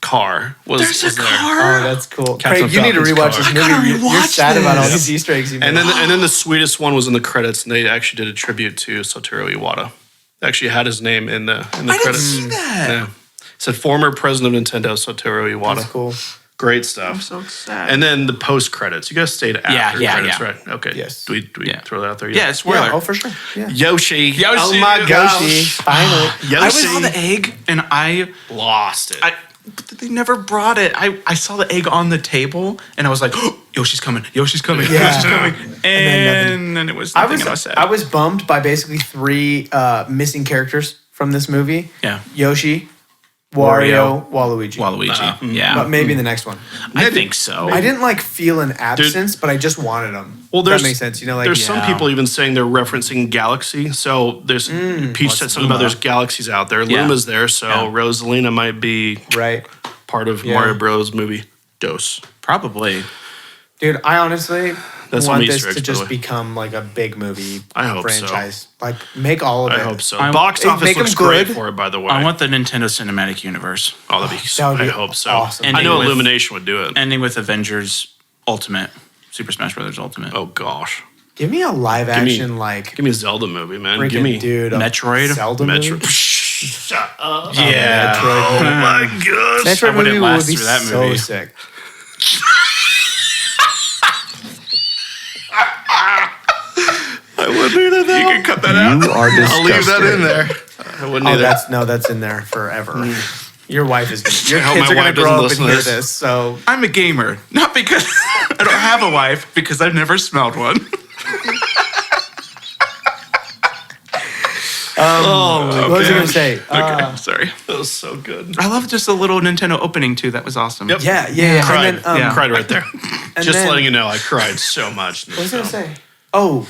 car was there. Oh, that's cool. Captain Craig, you need to Falcon's rewatch car. this I movie. gotta You're rewatch sad about all this. these Easter eggs. You And missed. then the sweetest one was in the credits, and they actually did a tribute to Satoru Iwata. They actually had his name in the I didn't credits. see that. Yeah. It said former president of Nintendo Satoru Iwata. That's cool. Great stuff. I'm so sad. And then the post credits. You guys stayed after Yeah, credits, yeah. right? Okay. Yes. Do we Yeah. throw that out there? yeah, spoiler. Yeah, oh, for sure. Yeah. Yoshi. Yoshi. Oh my gosh. Yoshi, finally. Yoshi. I saw the egg and I Lost it. but they never brought it. I saw the egg on the table and I was like, oh, Yoshi's coming. Yoshi's coming. Yeah. Yoshi's coming. then And then it was I nothing. was and I was sad. I was bummed by basically 3 missing characters from this movie. Yeah. Yoshi, Wario, Waluigi. Waluigi. Yeah. But maybe in the next one. I think so. I didn't like feel an absence, but I just wanted them. Well, that there's makes sense. You know, like there's some people even saying they're referencing Galaxy. So there's Peach said something about there's galaxies out there. Yeah. Luma's there, so Yeah. Rosalina might be right, part of Yeah. Mario Bros. Movie Dos. Probably. dude. I honestly That's want some this Easter eggs, to by the just way. become like a big movie I hope so. franchise. Like make all of it. I hope so. I- Box Hey, office make 'em looks great good. for it, by the way. I want the Nintendo Cinematic Universe oh, that'd be. That would I be hope so. awesome. I know Ending with- Illumination would do it. ending with Avengers Ultimate. Super Smash Brothers Ultimate. Oh gosh, Give me a live Give me- action like give me a Zelda movie, man. freaking Give me dude a Metroid? Zelda Metro. movie. Shut up. Yeah. Metroid Oh movie. my gosh. Metroid I wouldn't movie last would be through that so movie. sick. I wouldn't either though. You can cut that out. You are I'll leave that in there. I wouldn't Oh, either. that's in there forever. Your wife is. Your I hope kids my are gonna wife grow doesn't up and listen to hear this. this. So I'm a gamer. Not because I don't have a wife, because I've never smelled one. Oh, what was I gonna say? Okay, sorry. that was so good. I love just the little Nintendo opening too. That was awesome. Yep. Yeah. Cried. And then, Yeah. Cried right there. Just then- letting you know, I cried so much. in What was this I gonna film. say? Oh,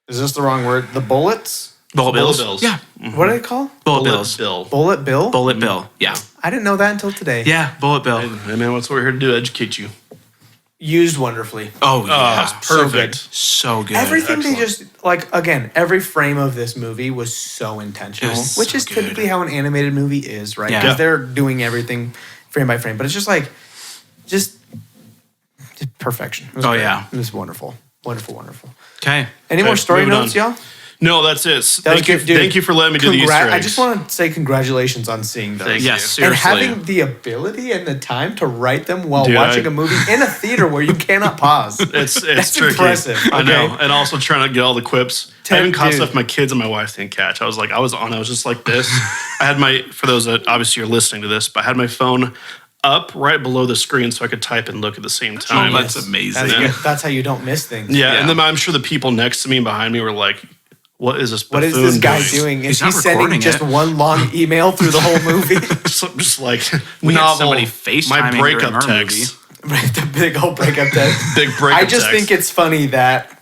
is this the wrong word? The bullets? Bullet Bullet bills. bills. Yeah. What are they called? Bullet, Bullet bills. Bill. Bullet bill? Bullet bill. Yeah. I didn't know that until today. Yeah. Bullet bill. Hey man, what's what we're here to do? Educate you. Used wonderfully. Oh yeah. Perfect. So good. Everything Excellent. they just like again, every frame of this movie was so intentional, It was which so is good. typically how an animated movie is, right? Yeah. Because they're doing everything frame by frame, but it's just like just perfection. It was Oh, great. yeah. It was wonderful, wonderful. Okay. Any Okay, more story moving notes, on. y'all? No, that's it. That was Thank you. good, dude. Thank you for letting me do the Easter eggs. I just want to say congratulations on seeing those. Thank Yes. you. And Seriously. having the ability and the time to write them while Dude, watching I- a movie in a theater where you cannot pause. It's That's tricky. impressive, I know, okay? and also trying to get all the quips. I even caught Dude. stuff my kids and my wife didn't catch. I was just like this. I had my, for those that obviously are listening to this, but I had my phone up right below the screen so I could type and look at the same time. Oh, that's amazing. That's, Yeah. good. That's how you don't miss things. yeah, Yeah. and then I'm sure the people next to me and behind me were like, "What is this? What is buffoon this guy doing? Is He's he not sending recording just it. one long email through the whole movie? So I'm just like We had novel. somebody FaceTiming my during breakup our text, The big old breakup text. big breakup. I just text. think it's funny that.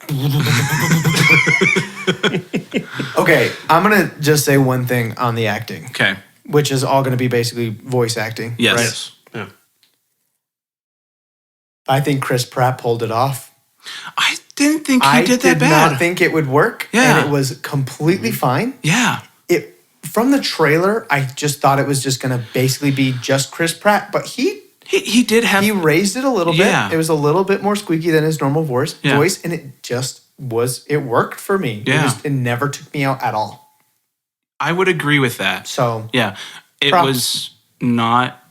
Okay, I'm gonna just say one thing on the acting, Okay. which is all gonna be basically voice acting. Yes. right? Yes. Yeah. I think Chris Pratt pulled it off. I didn't think he I did did that bad. not think it would work, Yeah. and it was completely fine. yeah. It from the trailer, I just thought it was just gonna basically be just Chris Pratt, but He did have. he raised it a little Yeah. bit. It was a little bit more squeaky than his normal voice, Yeah. and it just was. It worked for me. Yeah. It never took me out at all. I would agree with that. So Yeah. It Props. was not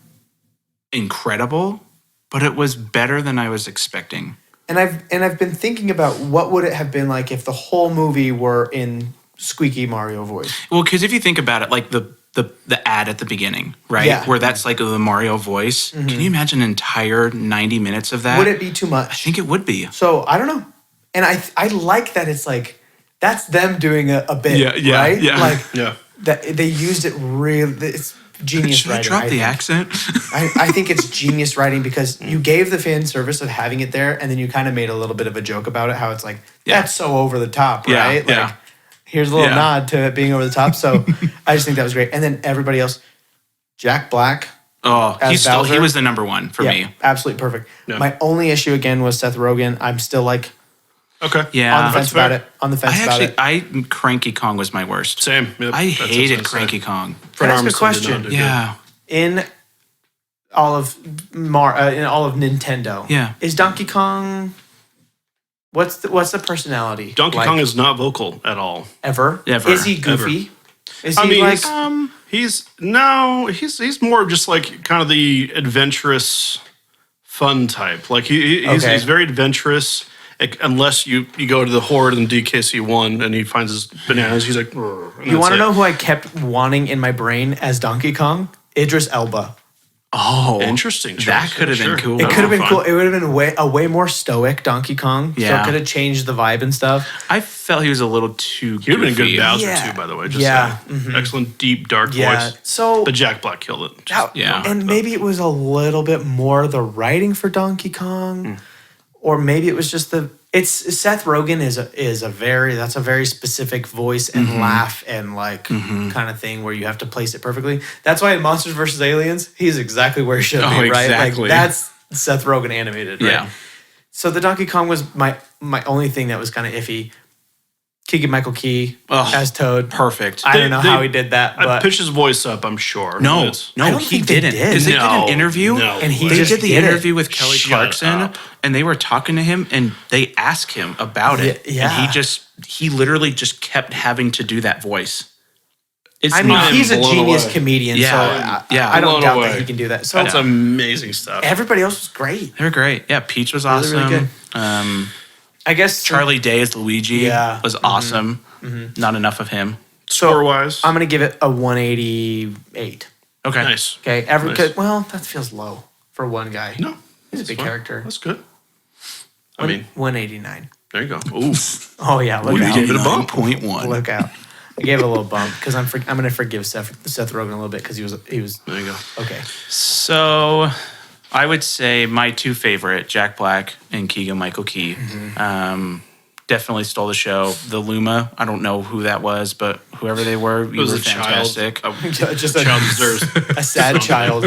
incredible, but it was better than I was expecting. and I've been thinking about what would it have been like if the whole movie were in squeaky Mario voice. Well, because if you think about it, like the ad at the beginning, right? Yeah. Where that's like the Mario voice. Can you imagine an entire 90 minutes of that? Would it be too I much? think it would be. So I don't know. And I like that it's like that's them doing a bit, Yeah, yeah, right? yeah. Like Yeah. that they used it really. It's genius Should I writing. drop the think. accent? I think it's genius writing because you gave the fan service of having it there, and then you kind of made a little bit of a joke about it. How it's like Yeah. that's so over the top, Yeah, right? yeah. Like here's a little Yeah. nod to it being over the top. So I just think that was great. And then everybody else, Jack Black, Oh, As he Bowser? was the number one for me. absolutely perfect. Yeah. My only issue again was Seth Rogen. I'm still like Okay. Yeah. on the fence that's fair. about it. On the fence about it. Cranky Kong was my worst. Same. Yep. I That's what hated I said. Cranky Kong. Can I ask a Armisen did question? not do good. Yeah. In all of Nintendo, Yeah. is Donkey Kong? What's the personality? Donkey like, Kong is not vocal at all. ever. Ever. Is he goofy? Is I he mean, like? he's more just like kind of the adventurous fun type. Like Okay. he's very adventurous. Unless you go to the horde in DKC1 and he finds his bananas, he's like, "Grr," and You that's want to it. know who I kept wanting in my brain as Donkey Kong? Idris Elba. Oh, Interesting choice. That could have Sure. been cool. It That could have would've been been cool. It would have been a way more stoic Donkey Kong. So Yeah. it could have changed the vibe and stuff. I felt he was a little too. He would have been a goofy. good Bowser Yeah. too, by the way. Just Yeah. saying. Excellent, deep, dark Yeah. voice. So But Jack Black killed it. Yeah. And maybe it was a little bit more the writing for Donkey Kong, or maybe it was just it's Seth Rogen is a very specific voice and laugh and like kind of thing where you have to place it perfectly. That's why in Monsters vs. Aliens, he's exactly where he should Oh, be, right? exactly. Like that's Seth Rogen animated, right? Yeah. So the Donkey Kong was my only thing that was kind of iffy. Keegan Michael Key Ugh. as Toad. Perfect. I don't know They- how he did that, I but pitched his voice up, I'm sure. No, It's- I no, don't he think they didn't. did. Because they did No, an interview, no And he they just did the did it. interview with Kelly Shut Clarkson, up. and they were talking to him, and they asked him about it, Yeah. and he literally just kept having to do that voice. It's I mean, not. he's a blown genius away. comedian, Yeah. so Yeah. I don't Blown doubt away. that he can do that. So That's amazing stuff. everybody else was great. They were great. Yeah, Peach was Really, awesome. really I guess Charlie Day as Luigi Yeah. was awesome. Not enough of him. Score-wise, I'm gonna give it a 188. Okay. nice. Okay, Nice. well, that feels low for one guy. No, He's a big fine. character. That's good. I mean, 189. there you go. Ooh, Oh yeah, look You out! gave it a bump. 9.1. Look out! I gave it a little bump because I'm gonna forgive Seth Rogen a little bit because he was there you go. okay. So I would say my two favorite, Jack Black and Keegan Michael Key, definitely stole the show. The Luma, I don't know who that was, but whoever they were, you It was were a fantastic. child. Just A child deserves. a sad child.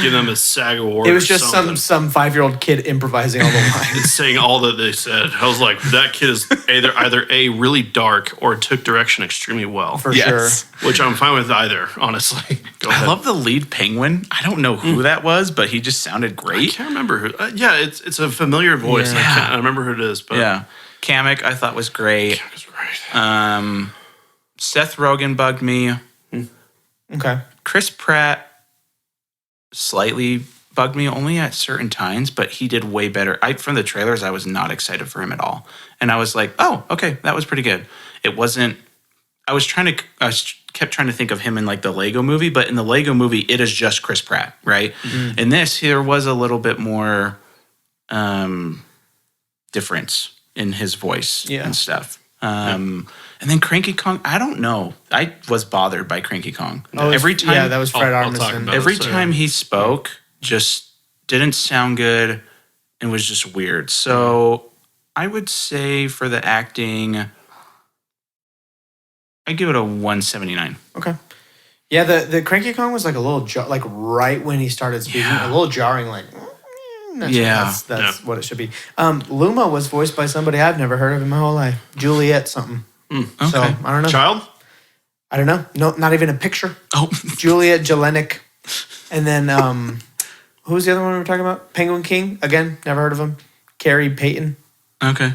Give them a SAG award. It was or just something. some 5-year-old kid improvising all the lines. And saying all that they said. I was like, that kid is either A, really dark or took direction extremely well. For Yes. sure. Which I'm fine with either, honestly. Go I ahead. love the lead penguin. I don't know who that was, but he just sounded I great. can't remember who. Yeah, it's a familiar voice. Yeah. I remember who it is, but Yeah. Kamek, I thought was great. It's great. Seth Rogen bugged me. Okay. Chris Pratt slightly bugged me only at certain times, but he did way better. From the trailers, I was not excited for him at all. And I was like, oh, okay, that was pretty good. It wasn't, I kept trying to think of him in like the Lego movie, but in the Lego movie, it is just Chris Pratt, right? In this, here was a little bit more difference in his voice Yeah. and stuff. And then Cranky Kong, I don't know. I was bothered by Cranky Kong. Every time, yeah, that was Fred I'll talk Armisen. about every So- time he spoke, just didn't sound good and was just weird. So I would say for the acting, I give it a 179. Okay. Yeah, the Cranky Kong was like a little like right when he started speaking, Yeah. a little jarring. Like, Yeah. that's what it should be. Luma was voiced by somebody I've never heard of in my whole life, Juliet something. So Okay. I don't know. Child? I don't know. No, not even a picture. Oh, Juliet Jelenic, and then who was the other one we were talking about? Penguin King again. Never heard of him. Carrie Payton. okay.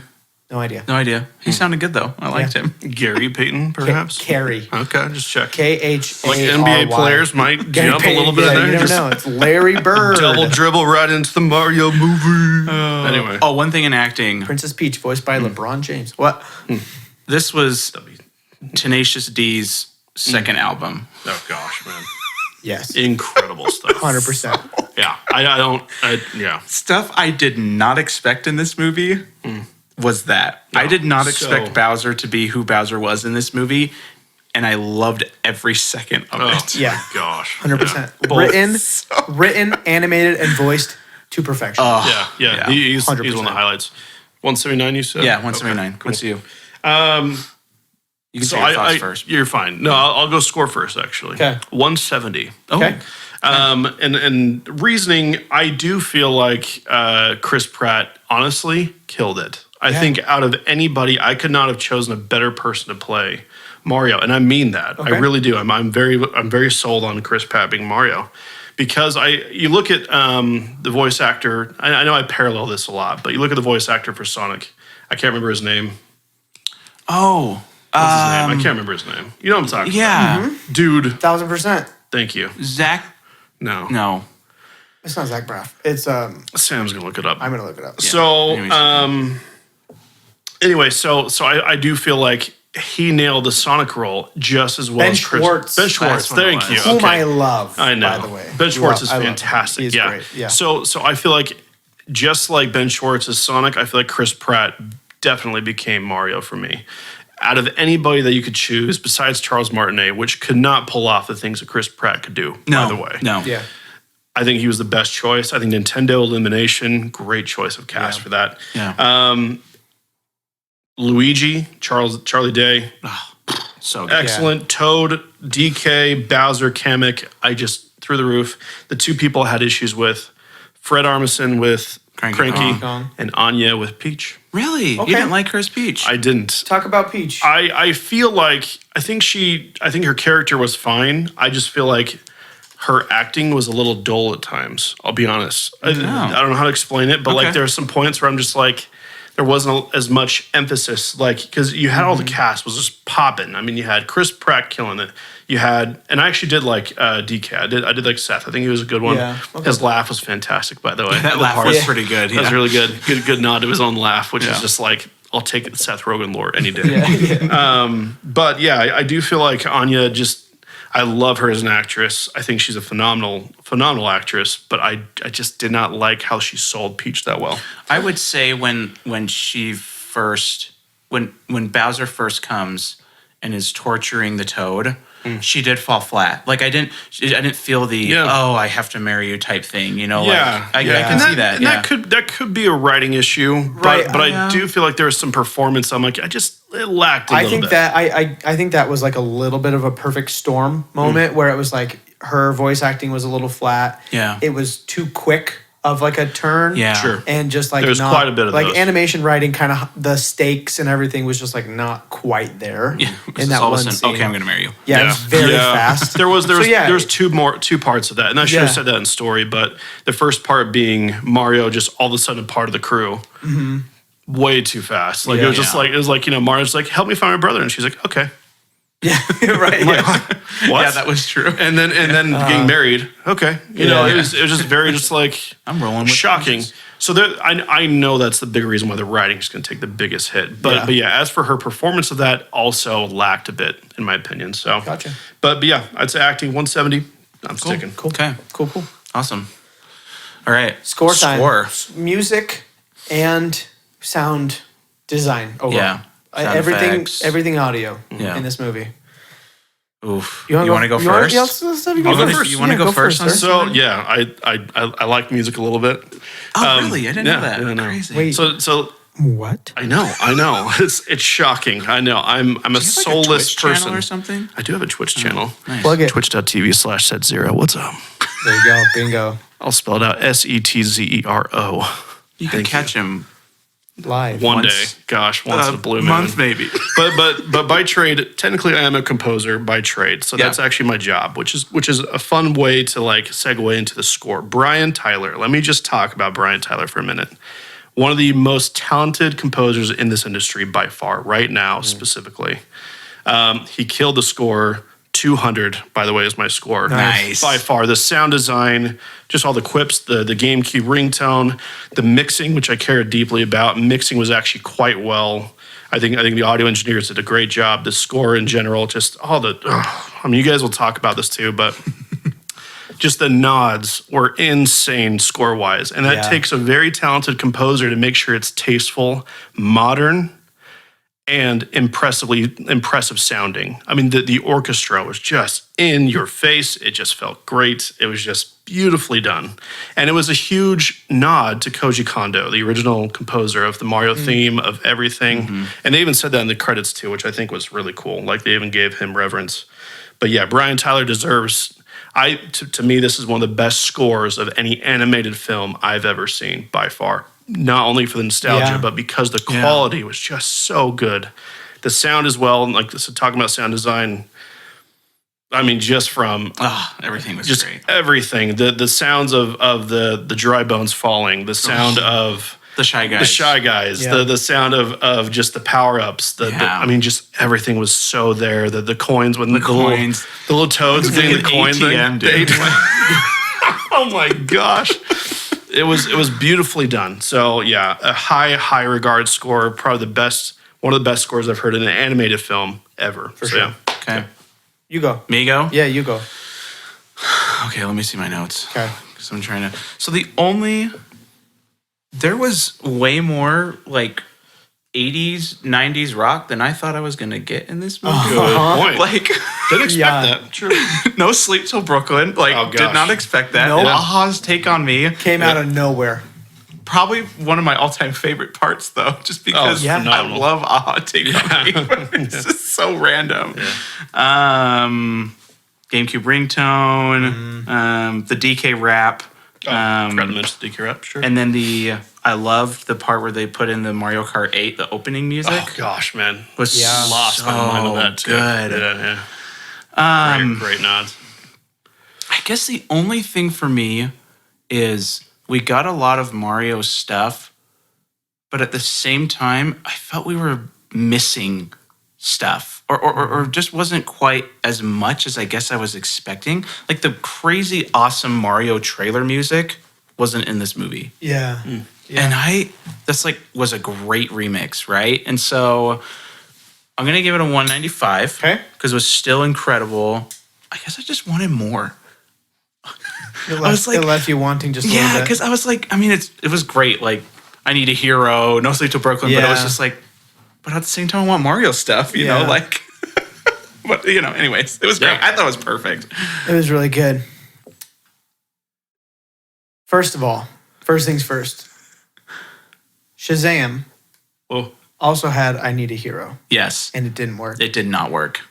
No idea. No idea. He sounded good though. I liked him. Gary Payton, perhaps? Carrie. Okay, just check. KHARY. Like NBA players might jump a little bit yeah, there. You never Just know. It's Larry Bird. double dribble right into the Mario movie. Anyway. Oh, one thing in acting. Princess Peach, voiced by LeBron James. What? This was Tenacious D's second album. Oh, gosh, man. Yes. Incredible stuff. 100%. Yeah. Yeah. Stuff I did not expect in this movie was that. I did not expect so- Bowser to be who Bowser was in this movie, and I loved every second of Oh, it. Yeah. gosh. 100%. Yeah. Written, animated, and voiced to perfection. Yeah. Yeah. He's one of 100%. the highlights. 179, you said? Yeah, 179. Okay, cool. What's you? You can So say your thoughts first. You're fine. No, I'll go score first, actually. Okay. 170. Oh, Okay. And reasoning, I do feel like Chris Pratt honestly killed it. I think out of anybody, I could not have chosen a better person to play Mario, and I mean that. Okay. I really do. I'm very sold on Chris Pratt being Mario, because you look at the voice actor. I know I parallel this a lot, but you look at the voice actor for Sonic. I can't remember his name. oh, What's his name? I can't remember his name. You know what I'm talking yeah. about, dude. 1,000%. Thank you. Zach. No. No. It's not Zach Braff. It's Sam's gonna look it up. I'm gonna look it up. So, Anyways, anyway, so I do feel like he nailed the Sonic role just as well Ben as Chris. Schwartz. Ben Schwartz, That's what it thank was. you. Whom Okay. I love. I know. By the way, Ben Schwartz is I love him. fantastic. He's Yeah. great. Yeah. So I feel like just like Ben Schwartz is Sonic, I feel like Chris Pratt definitely became Mario for me. Out of anybody that you could choose besides Charles Martinet, which could not pull off the things that Chris Pratt could do, by the way. No. Yeah. I think he was the best choice. I think Nintendo Illumination, great choice of cast for that. Yeah. Luigi, Charlie Day, So good. excellent. Toad, DK, Bowser, Kamek, I just through the roof. The two people I had issues with, Fred Armisen with Cranky, Kong. and Anya with Peach. Really? Okay. You didn't like her as Peach? I didn't. Talk about Peach. I feel like I think her character was fine. I just feel like her acting was a little dull at times. I'll be honest. I don't know how to explain it, but Okay. like there are some points where I'm just like, there wasn't as much emphasis, like because you had all the cast was just popping. I mean, you had Chris Pratt killing it. You had, and I actually did like DK. I did like Seth. I think he was a good one. Yeah, okay. His laugh was fantastic, by the way. that The laugh part- was pretty good. That was Yeah. really good. Good nod to his own laugh, which Yeah. is just like, I'll take it, Seth Rogen lore any day. But yeah, I do feel like Anya I love her as an actress. I think she's a phenomenal actress, but I just did not like how she sold Peach that well. I would say when Bowser first comes and is torturing the Toad, she did fall flat. Like I didn't feel the I have to marry you type thing. You know, like I can see that. And Yeah. that could be a writing issue, Right, but I do feel like there was some performance. I'm like, it lacked a little think bit. that I think that was like a little bit of a perfect storm moment where it was like her voice acting was a little flat. Yeah. It was too quick of like a turn. Yeah. Sure. And just like There's not, quite a bit of like those. animation writing, kind of the stakes and everything was just like not quite there. Yeah. In that all one of a sudden, scene. okay, I'm gonna marry you. Yeah, it was very fast. There was So, yeah. there was two parts of that, and I should have Yeah. said that in story. But the first part being Mario just all of a sudden part of the crew, way too fast. Like it was just Yeah. like Mario's like, help me find my brother, and she's like, okay, Yeah, right. Yeah. what? Yeah, that was true. and then getting married, okay, you know, it was just very just like I'm rolling with shocking. punches. So I know that's the big reason why the writing is going to take the biggest hit. But yeah, as for her performance of that, also lacked a bit in my opinion. So Gotcha. But yeah, I'd say acting 170. I'm sticking. Cool. Okay, Cool. awesome. All right, Score time. Score. Music and sound design. Overall. Yeah. Sound effects. Everything audio Yeah. in this movie. Oof. You want to go you wanna- first? yeah, let's have you You go wanna- first. you wanna Yeah, go first on sir. So yeah, I like music a little bit. Oh, really? I didn't know that. yeah, no. Crazy. Wait. So What? I know. It's shocking. I know. I'm a Do you have, like, a soulless Twitch channel person. or something? I do have a Twitch channel. Nice. Plug it. Twitch.tv/Set0. What's up? There you go. Bingo. I'll spell it out. SETZERO. You can catch him Live. One Once- day. Gosh, once in a blue moon. month maybe. But by trade, technically I am a composer by trade. So that's actually my job, which is a fun way to like segue into the score. Brian Tyler. Let me just talk about Brian Tyler for a minute. One of the most talented composers in this industry by far, right now specifically. He killed the score. 200, by the way, is my score. Nice. By far. The sound design, just all the quips, the GameCube ringtone, the mixing, which I care deeply about. Mixing was actually quite well. I think the audio engineers did a great job. The score in general, just all the. I mean, you guys will talk about this too, but just the nods were insane score-wise, and that takes a very talented composer to make sure it's tasteful, modern, and impressive sounding. I mean, the orchestra was just in your face. It just felt great. It was just beautifully done. And it was a huge nod to Koji Kondo, the original composer of the Mario theme, of everything. And they even said that in the credits too, which I think was really cool. Like they even gave him reverence. But yeah, Brian Tyler deserves... To me, this is one of the best scores of any animated film I've ever seen by far. Not only for the nostalgia, but because the quality was just so good. The sound as well, and like so talking about sound design, I mean, just from Everything was just great. everything. The sounds of the dry bones falling, the sound of The Shy Guys. the Shy Guys, the sound of just the power ups. I mean, just everything was so there. The coins when the coins. little toads getting the coin thing. ATM, The dude. ATM. Oh my gosh. It was beautifully done. So yeah, a high regard score, probably one of the best scores I've heard in an animated film ever. For sure. Yeah. Okay. You go. Me go? Yeah, you go. Okay, let me see my notes. Okay. Because I'm trying to. So there was way more like 80s, 90s rock than I thought I was going to get in this movie. Good point. Like, Didn't expect Yeah. that. True. no Sleep Till Brooklyn. Like, Oh, did gosh. not expect that. Nope. Aha's Take on Me. Came out of nowhere. Probably one of my all-time favorite parts, though, just because yeah. I phenomenal. love Aha Take on Me. It's just so random. GameCube ringtone, the DK rap. Forgot to mention the DK rap. Sure. And then I loved the part where they put in the Mario Kart 8, the opening music. Oh gosh, man. Was Yeah. Lost my mind on that too. good. Yeah. Great nods. I guess the only thing for me is we got a lot of Mario stuff, but at the same time, I felt we were missing stuff or just wasn't quite as much as I guess I was expecting. Like the crazy awesome Mario trailer music wasn't in this movie. Yeah. And was a great remix, right? And so I'm gonna give it a 195. Okay. Because it was still incredible. I guess I just wanted more. It was like- left you wanting just a little Yeah, bit. because I was like, I mean, it was great. Like, I Need a Hero, No Sleep Till Brooklyn, but it was Yeah. just like, but at the same time, I want Mario stuff, you know, Yeah. like. But anyways, it was great. Yeah. I thought it was perfect. It was really good. First of all, first things first. Shazam Oh, also had I Need a Hero, Yes, and it didn't work. it did not work.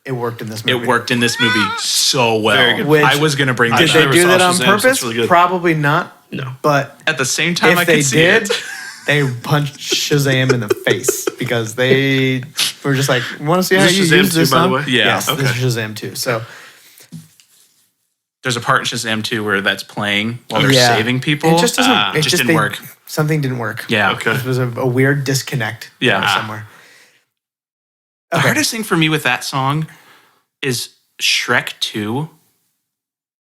It worked in this movie. It worked in this movie so well. Very good. Which- I was gonna bring Did this they up. never do saw that on Shazam, so purpose? it's really good. Probably not. no. But At the same time, I if they could see did, it. they punched Shazam in the face because they were just like, "Want to see how Is you this Shazam use this?" 2, by the huh?" way? Yeah. Yes, Okay. this is Shazam 2. So There's a part in Shazam 2 where that's playing while they're yeah. saving people. It just doesn't. It just didn't work. Something didn't work. Yeah. Okay. It was a weird disconnect. Yeah. Somewhere. The Okay. hardest thing for me with that song is Shrek 2.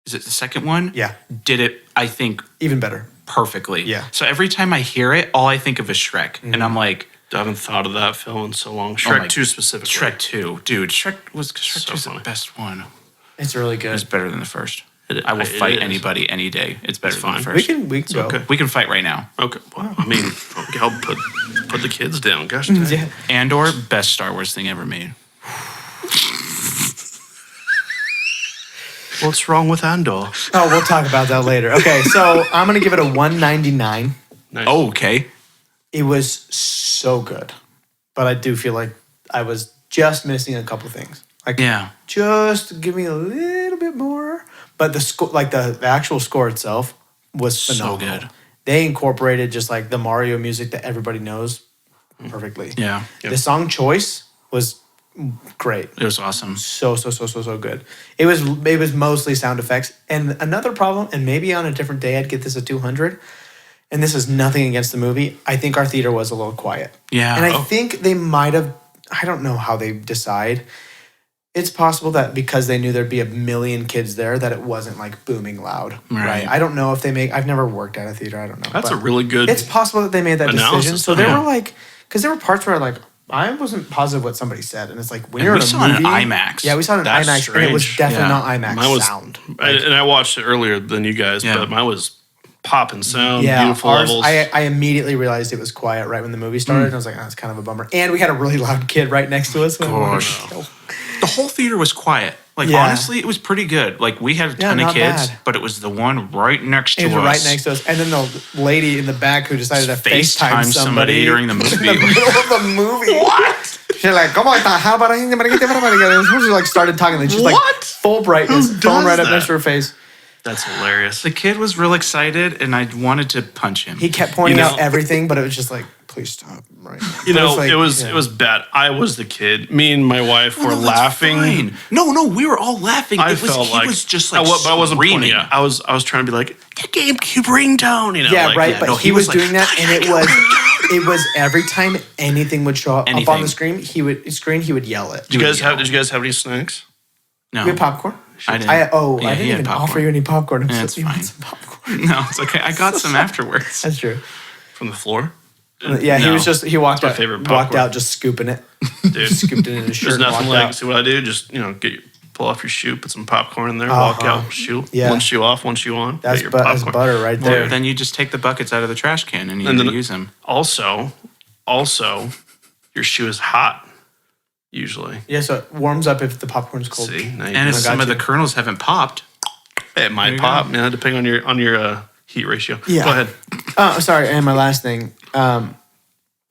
Is it the second one? Yeah. Did it, I think, Even better. perfectly. Yeah. So every time I hear it, all I think of is Shrek. And I'm like, I haven't thought of that film in so long. my- Shrek 2 specifically. Shrek 2. Dude, Shrek So 2's the funny. best one. It's really It's good. better than the first. It- I will it fight is. anybody any day. It's better It's than fine. the We first. can go. okay. We can fight right now. Okay. Well, I mean, I'll put the kids down. Gosh dang. Yeah. Andor, best Star Wars thing ever made. What's wrong with Andor? Oh, we'll talk about that later. Okay, so I'm gonna give it a 199. Nice. Oh, okay. It was so good, but I do feel like I was just missing a couple things. Like, Yeah. just give me a little bit more. But the score, like the actual score itself, was So phenomenal. good. They incorporated just like the Mario music that everybody knows perfectly. Yeah. The song choice was great. It was awesome. So good. It was mostly sound effects. And another problem, and maybe on a different day I'd get this a 200. And this is nothing against the movie. I think our theater was a little quiet. Yeah. And I think they might have, I don't know how they decide. It's possible that because they knew there'd be a million kids there, that it wasn't like booming loud. Right. I don't know if I've never worked at a theater. I don't know. That's but a really good. it's possible that they made that decision. analysis, So there yeah. were like, because there were parts where like, I wasn't positive what somebody said. And it's like, when And you're we in a saw it in movie. IMAX. Yeah, we saw it in That's IMAX. And it was strange. definitely Yeah. not IMAX Mine was sound. and I watched it earlier than you guys, Yeah. but mine was popping sound, Yeah, beautiful ours, levels. I immediately realized it was quiet right when the movie started. And I was like, oh, that's kind of a bummer. And we had a really loud kid right next to us. Gosh. The whole theater was quiet. Like, Yeah. honestly, it was pretty good. Like, we had a Yeah, ton of not kids, bad. but it was the one right next to It was us. right next to us. And then the lady in the back who decided to FaceTime FaceTime somebody somebody during the in movie. the middle of the movie. What? She's like, come on, how about she like started talking. And she's like, What? full brightness, Who phone does right up that? next to her face. That's hilarious. The kid was real excited, and I wanted to punch him. He kept pointing You know- out everything, but it was just like, please stop. Right. You But know, like, it was yeah. bad. I was the kid. Me and my wife Oh, were no, that's laughing. fine. No, we were all laughing. I It was, felt he like was just like but I wasn't pointing. screaming. Yeah, I was trying to be like the GameCube ringtone. You know, Yeah, like, right. yeah, but no, he he was was like, doing that, and it was every time anything would show up on Anything. the screen, he would yell it. Did you guys have any snacks? No. We had popcorn. I didn't. I Yeah, didn't he had even popcorn. offer you any popcorn. I'm Yeah, so- it's you want fine. some popcorn? No, it's okay. I got some afterwards. That's true. From the floor? Yeah, No. he walked my out, favorite walked popcorn. out just scooping it, Dude, scooped it in his shirt. there's and nothing walked like, out. see what I do? Just, pull off your shoe, put some popcorn in there, walk Uh-huh. out, shoe. Yeah. One shoe off, one shoe on. That's, get your that's popcorn. butter right there. Well, then you just take the buckets out of the trash can and you And then- reuse them. Also, your shoe is hot, usually. Yeah, so it warms up if the popcorn's cold. See? Now you And if I got some of you. the kernels haven't popped, it might you pop, go. depending on your heat ratio. Yeah. Go ahead. Sorry, and my last thing.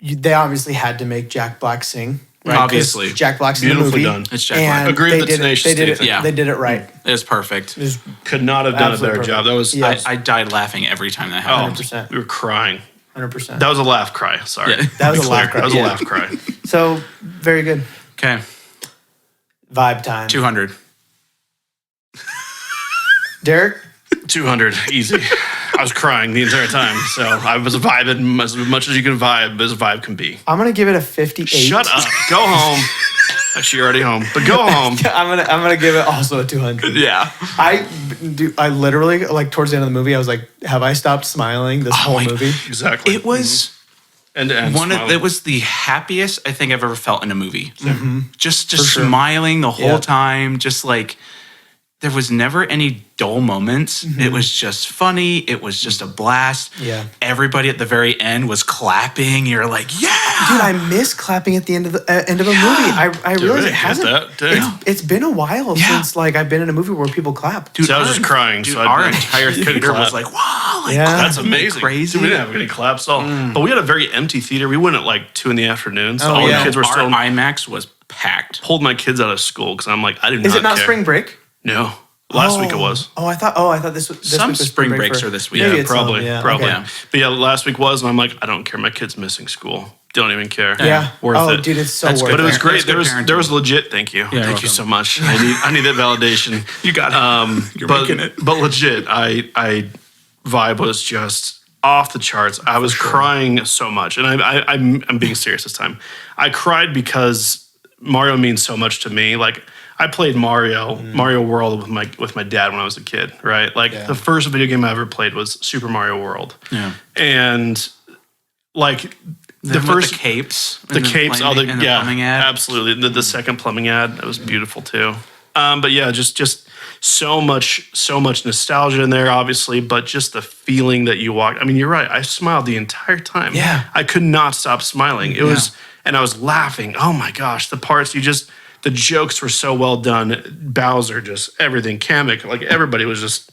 They obviously had to make Jack Black sing. Right? 'Cause Obviously. Jack Black's in the Beautifully movie. done. it's Jack And Black. Agree they with the did it. Tenacious They did D it. thing. Yeah. They did it right. It was perfect. It was Could not have done a Absolute better perfect. job. That was, Yeah. I died laughing every time that happened. 100%. we were crying. 100%. That was a laugh cry. Sorry. Yeah. That was Be a laugh clear. cry, That was yeah. a laugh cry. So very good. Okay, Vibe time. 200. Derek, 200, easy. I was crying the entire time, so I was vibing as much as you can vibe as a vibe can be. I'm gonna give it a 58. Shut up. Go home. Actually, you're already home, but go home. I'm gonna give it also a 200. Yeah. I literally like towards the end of the movie I was like, have I stopped smiling this whole my- movie? Exactly. It was end to end. it was the happiest I think I've ever felt in a movie. Just For sure. smiling the whole Yeah. time, just like there was never any dull moments. It was just funny. It was just a blast. Yeah. Everybody at the very end was clapping. You're like, yeah. Dude, I miss clapping at the end of the end of a movie. I realize it hasn't. It's been a while Yeah. since like I've been in a movie where people clap. Dude, So I was our- just crying, Dude, so I our couldn't entire theater was clap. like, wow, like, Yeah. That's isn't that amazing. crazy. Dude, we didn't have any claps at all. But we had a very empty theater. We went at like 2 p.m. So Oh, all yeah. the kids were Our still IMAX was packed. pulled my kids out of school because I'm like, I do not Is it not care. spring break? No. Last week it was. I thought this was this Some week was spring break breaks for- are this week. Maybe Yeah, it's probably. some, Probably. okay. Yeah. But yeah, last week was, and I'm like, I don't care. My kid's missing school. Don't even care. Yeah. Worth it. Dude, it's so That's worth good. But it was it. That's great. good There was parenting. legit. Thank you. you're Thank you welcome. so much. I need that validation. You got it. You're but, making it. But legit, I vibe was just off the charts. I was crying so much, and I'm being serious this time. I cried because Mario means so much to me. Like I played Mario World with my dad when I was a kid. Right, like Yeah. the first video game I ever played was Super Mario World. Yeah. And like the Then with first the capes. the and capes, all the plumbing- and yeah, plumbing ad. absolutely. The second plumbing ad, that was beautiful too. But yeah, just so much nostalgia in there, obviously. But just the feeling that you walk. I mean, you're right. I smiled the entire time. Yeah. I could not stop smiling. It was, and I was laughing. Oh my gosh, the parts the jokes were so well done. Bowser, just everything. Kamek, like everybody was just.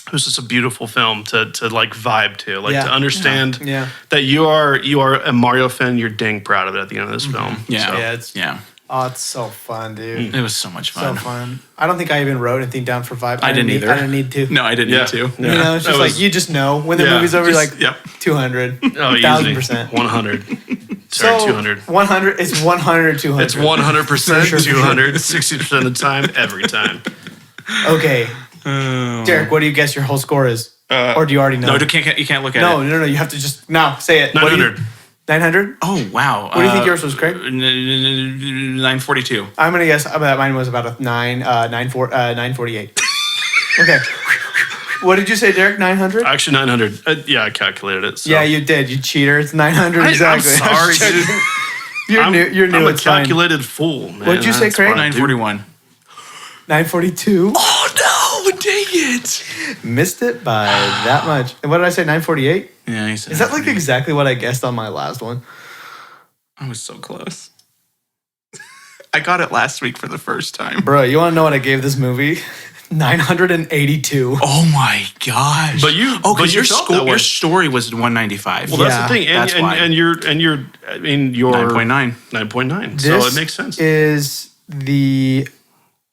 It was just a beautiful film to like vibe to, like Yeah. to understand Yeah. that you are a Mario fan. You're dang proud of it at the end of this film. Yeah. So- Yeah, it's Yeah. oh, it's so fun, dude. It was so much So fun. fun. I don't think I even wrote anything down for vibe. I didn't need, either. I didn't need to. No, I didn't Yeah. need to. Yeah. You know, it's That just was- like you just know when the Yeah, movie's over. just- You're like yep. 200, Oh, 1,000%. 100. Sorry, 200. 100. It's 100 or 200. It's 100%, For sure, for sure. 200, 60% of the time, every time. Okay, Derek, what do you guess your whole score is? Or do you already know? No, you can't look at no, it. no. You have to just now say it. 900. 900. Oh, wow. What do you think yours was, Craig? 942. I'm gonna guess mine was about a 948. Okay. What did you say, Derek? 900? Actually, 900. Yeah, I calculated it. So. Yeah, you did. You cheater. It's 900 exactly. I'm sorry, dude. You're new. You're new. I'm a It's fine. calculated fool, man. What'd you say, That's Craig? what I do. 941. 942. Oh, no. Dang it. Missed it by that much. And what did I say? 948. Yeah, he said Is that like exactly what I guessed on my last one? I was so close. I got it last week for the first time. Bro, you want to know what I gave this movie? 982. Oh my gosh! But you- oh, but because you your felt that way. your story was 195. Well, that's Yeah, the thing. And, that's why. and you're, I mean, you're 9.9. 9.9. So This it makes sense. is the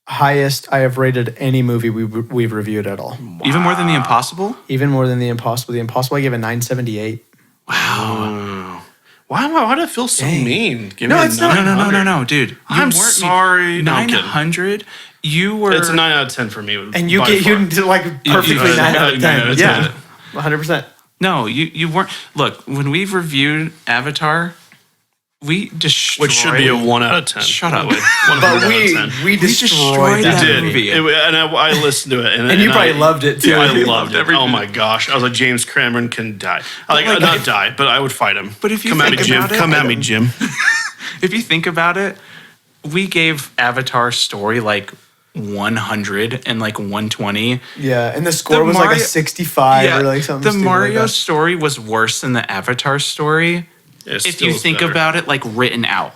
highest I have rated any movie we've reviewed at all. Even more than the Impossible. Even more than The Impossible. The Impossible I gave a 978. Wow. Why do I feel so mean? Give No, me a it's not. No, dude. You I'm weren't sorry. No, I'm kidding. 900. You were. It's a 9 out of 10 for me. And you by get far. you did like perfectly you- 9 out of 10. 9 out of 10. Yeah. 100%. No, you weren't. Look, when we've reviewed Avatar, We destroyed. Which should be a 1 out of 10. Shut up. by the way. 100 But out of 10. we destroyed destroyed that that did. movie. And I listened to it. And you probably loved it too. I loved it. every Oh bit. my gosh. I was like, James Cameron can die. Like, like, not if- die, but I would fight him. But if you Come at me, think Jim. about it, Come at me, Jim. If you think about it, we gave Avatar story like 100 and like 120. Yeah, and the score The was like a Mario- 65 or like something. the stupid Mario like that. story was worse than the Avatar story. It If still you is think better. about it, like written out,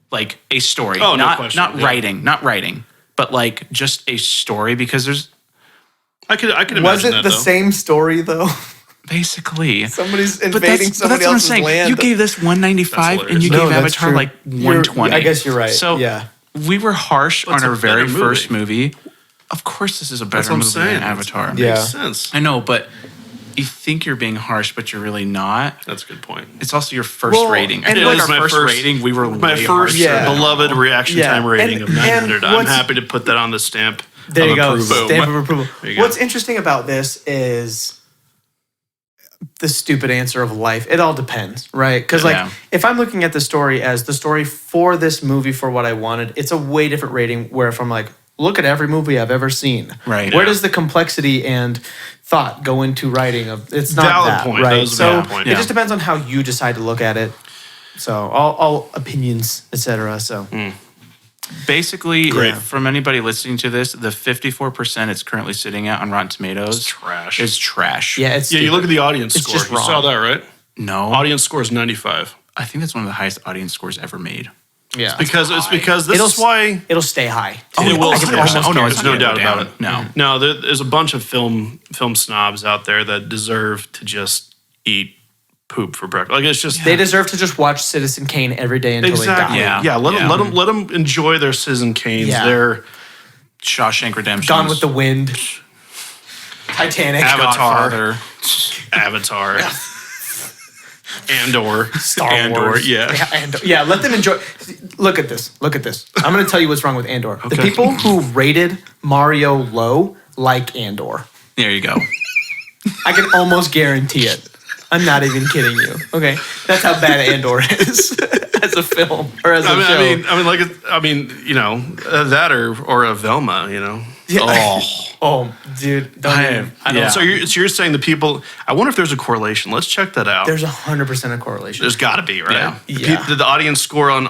like a story, Oh, no not question, not yeah. writing, but like just a story because there's I could imagine Was it that, the though. same story though? Somebody's Somebody's invading but that's somebody what I'm else's saying. land. You gave this 195 and you hilarious. No, gave that's Avatar true. like You're- 120. I guess you're right. So Yeah. we were harsh Well, it's on a our very better first movie. Of course, this is a That's better what I'm movie saying. than Avatar. Yeah. Makes sense. I know, but you think you're being harsh, but you're really not. That's a good point. It's also your first Well, rating. I and feel what like is our my first first- rating, we were My way first harsher. Yeah. beloved reaction Yeah. time rating And- of 900. and I'm what's- happy to put that on the stamp. There of you go. approval. Stamp of approval. There you go. What's interesting about this is the stupid answer of life. It all depends, right? Because like Yeah. if I'm looking at the story as the story for this movie for what I wanted, it's a way different rating. Where if I'm like, look at every movie I've ever seen, Right. Where Yeah. does the complexity and thought go into writing of? It's not Valid that, point. That right? was a So valid point. it Yeah. just depends on how you decide to look at it. So all opinions, etc. So Basically, Great. from anybody listening to this, the 54% it's currently sitting at on Rotten Tomatoes It's trash. is trash. yeah, it's Yeah, you stupid. look at the audience It's score. just You saw wrong. that, right? No, Audience score is 95. I think that's one of the highest audience scores ever made. yeah. Because it's because this It'll is why It'll stay high. it will. I can stay almost high. oh, no, There's it's no not gonna doubt go about down. it. No. No, there's a bunch of film snobs out there that deserve to just eat poop for breakfast. Like it's just They deserve to just watch Citizen Kane every day until exactly. they die. Yeah. Let them enjoy their Citizen Canes. Yeah. Their Shawshank Redemption. Gone with the Wind, Titanic, Avatar. Godfather. Avatar, Andor, Star Andor, Wars. yeah. Andor. Yeah, let them enjoy. Look at this. Look at this. I'm going to tell you what's wrong with Andor. The Okay. people who rated Mario low like Andor. There you go. I can almost guarantee it. I'm not even kidding you. Okay, that's how bad Andor is as a film or as a show. You know, that or a Velma, you know. Yeah. Oh, dude, don't even. I don't. yeah. So you're saying the people? I wonder if there's a correlation. Let's check that out. There's 100% a correlation. There's got to be, right? Yeah. The audience score on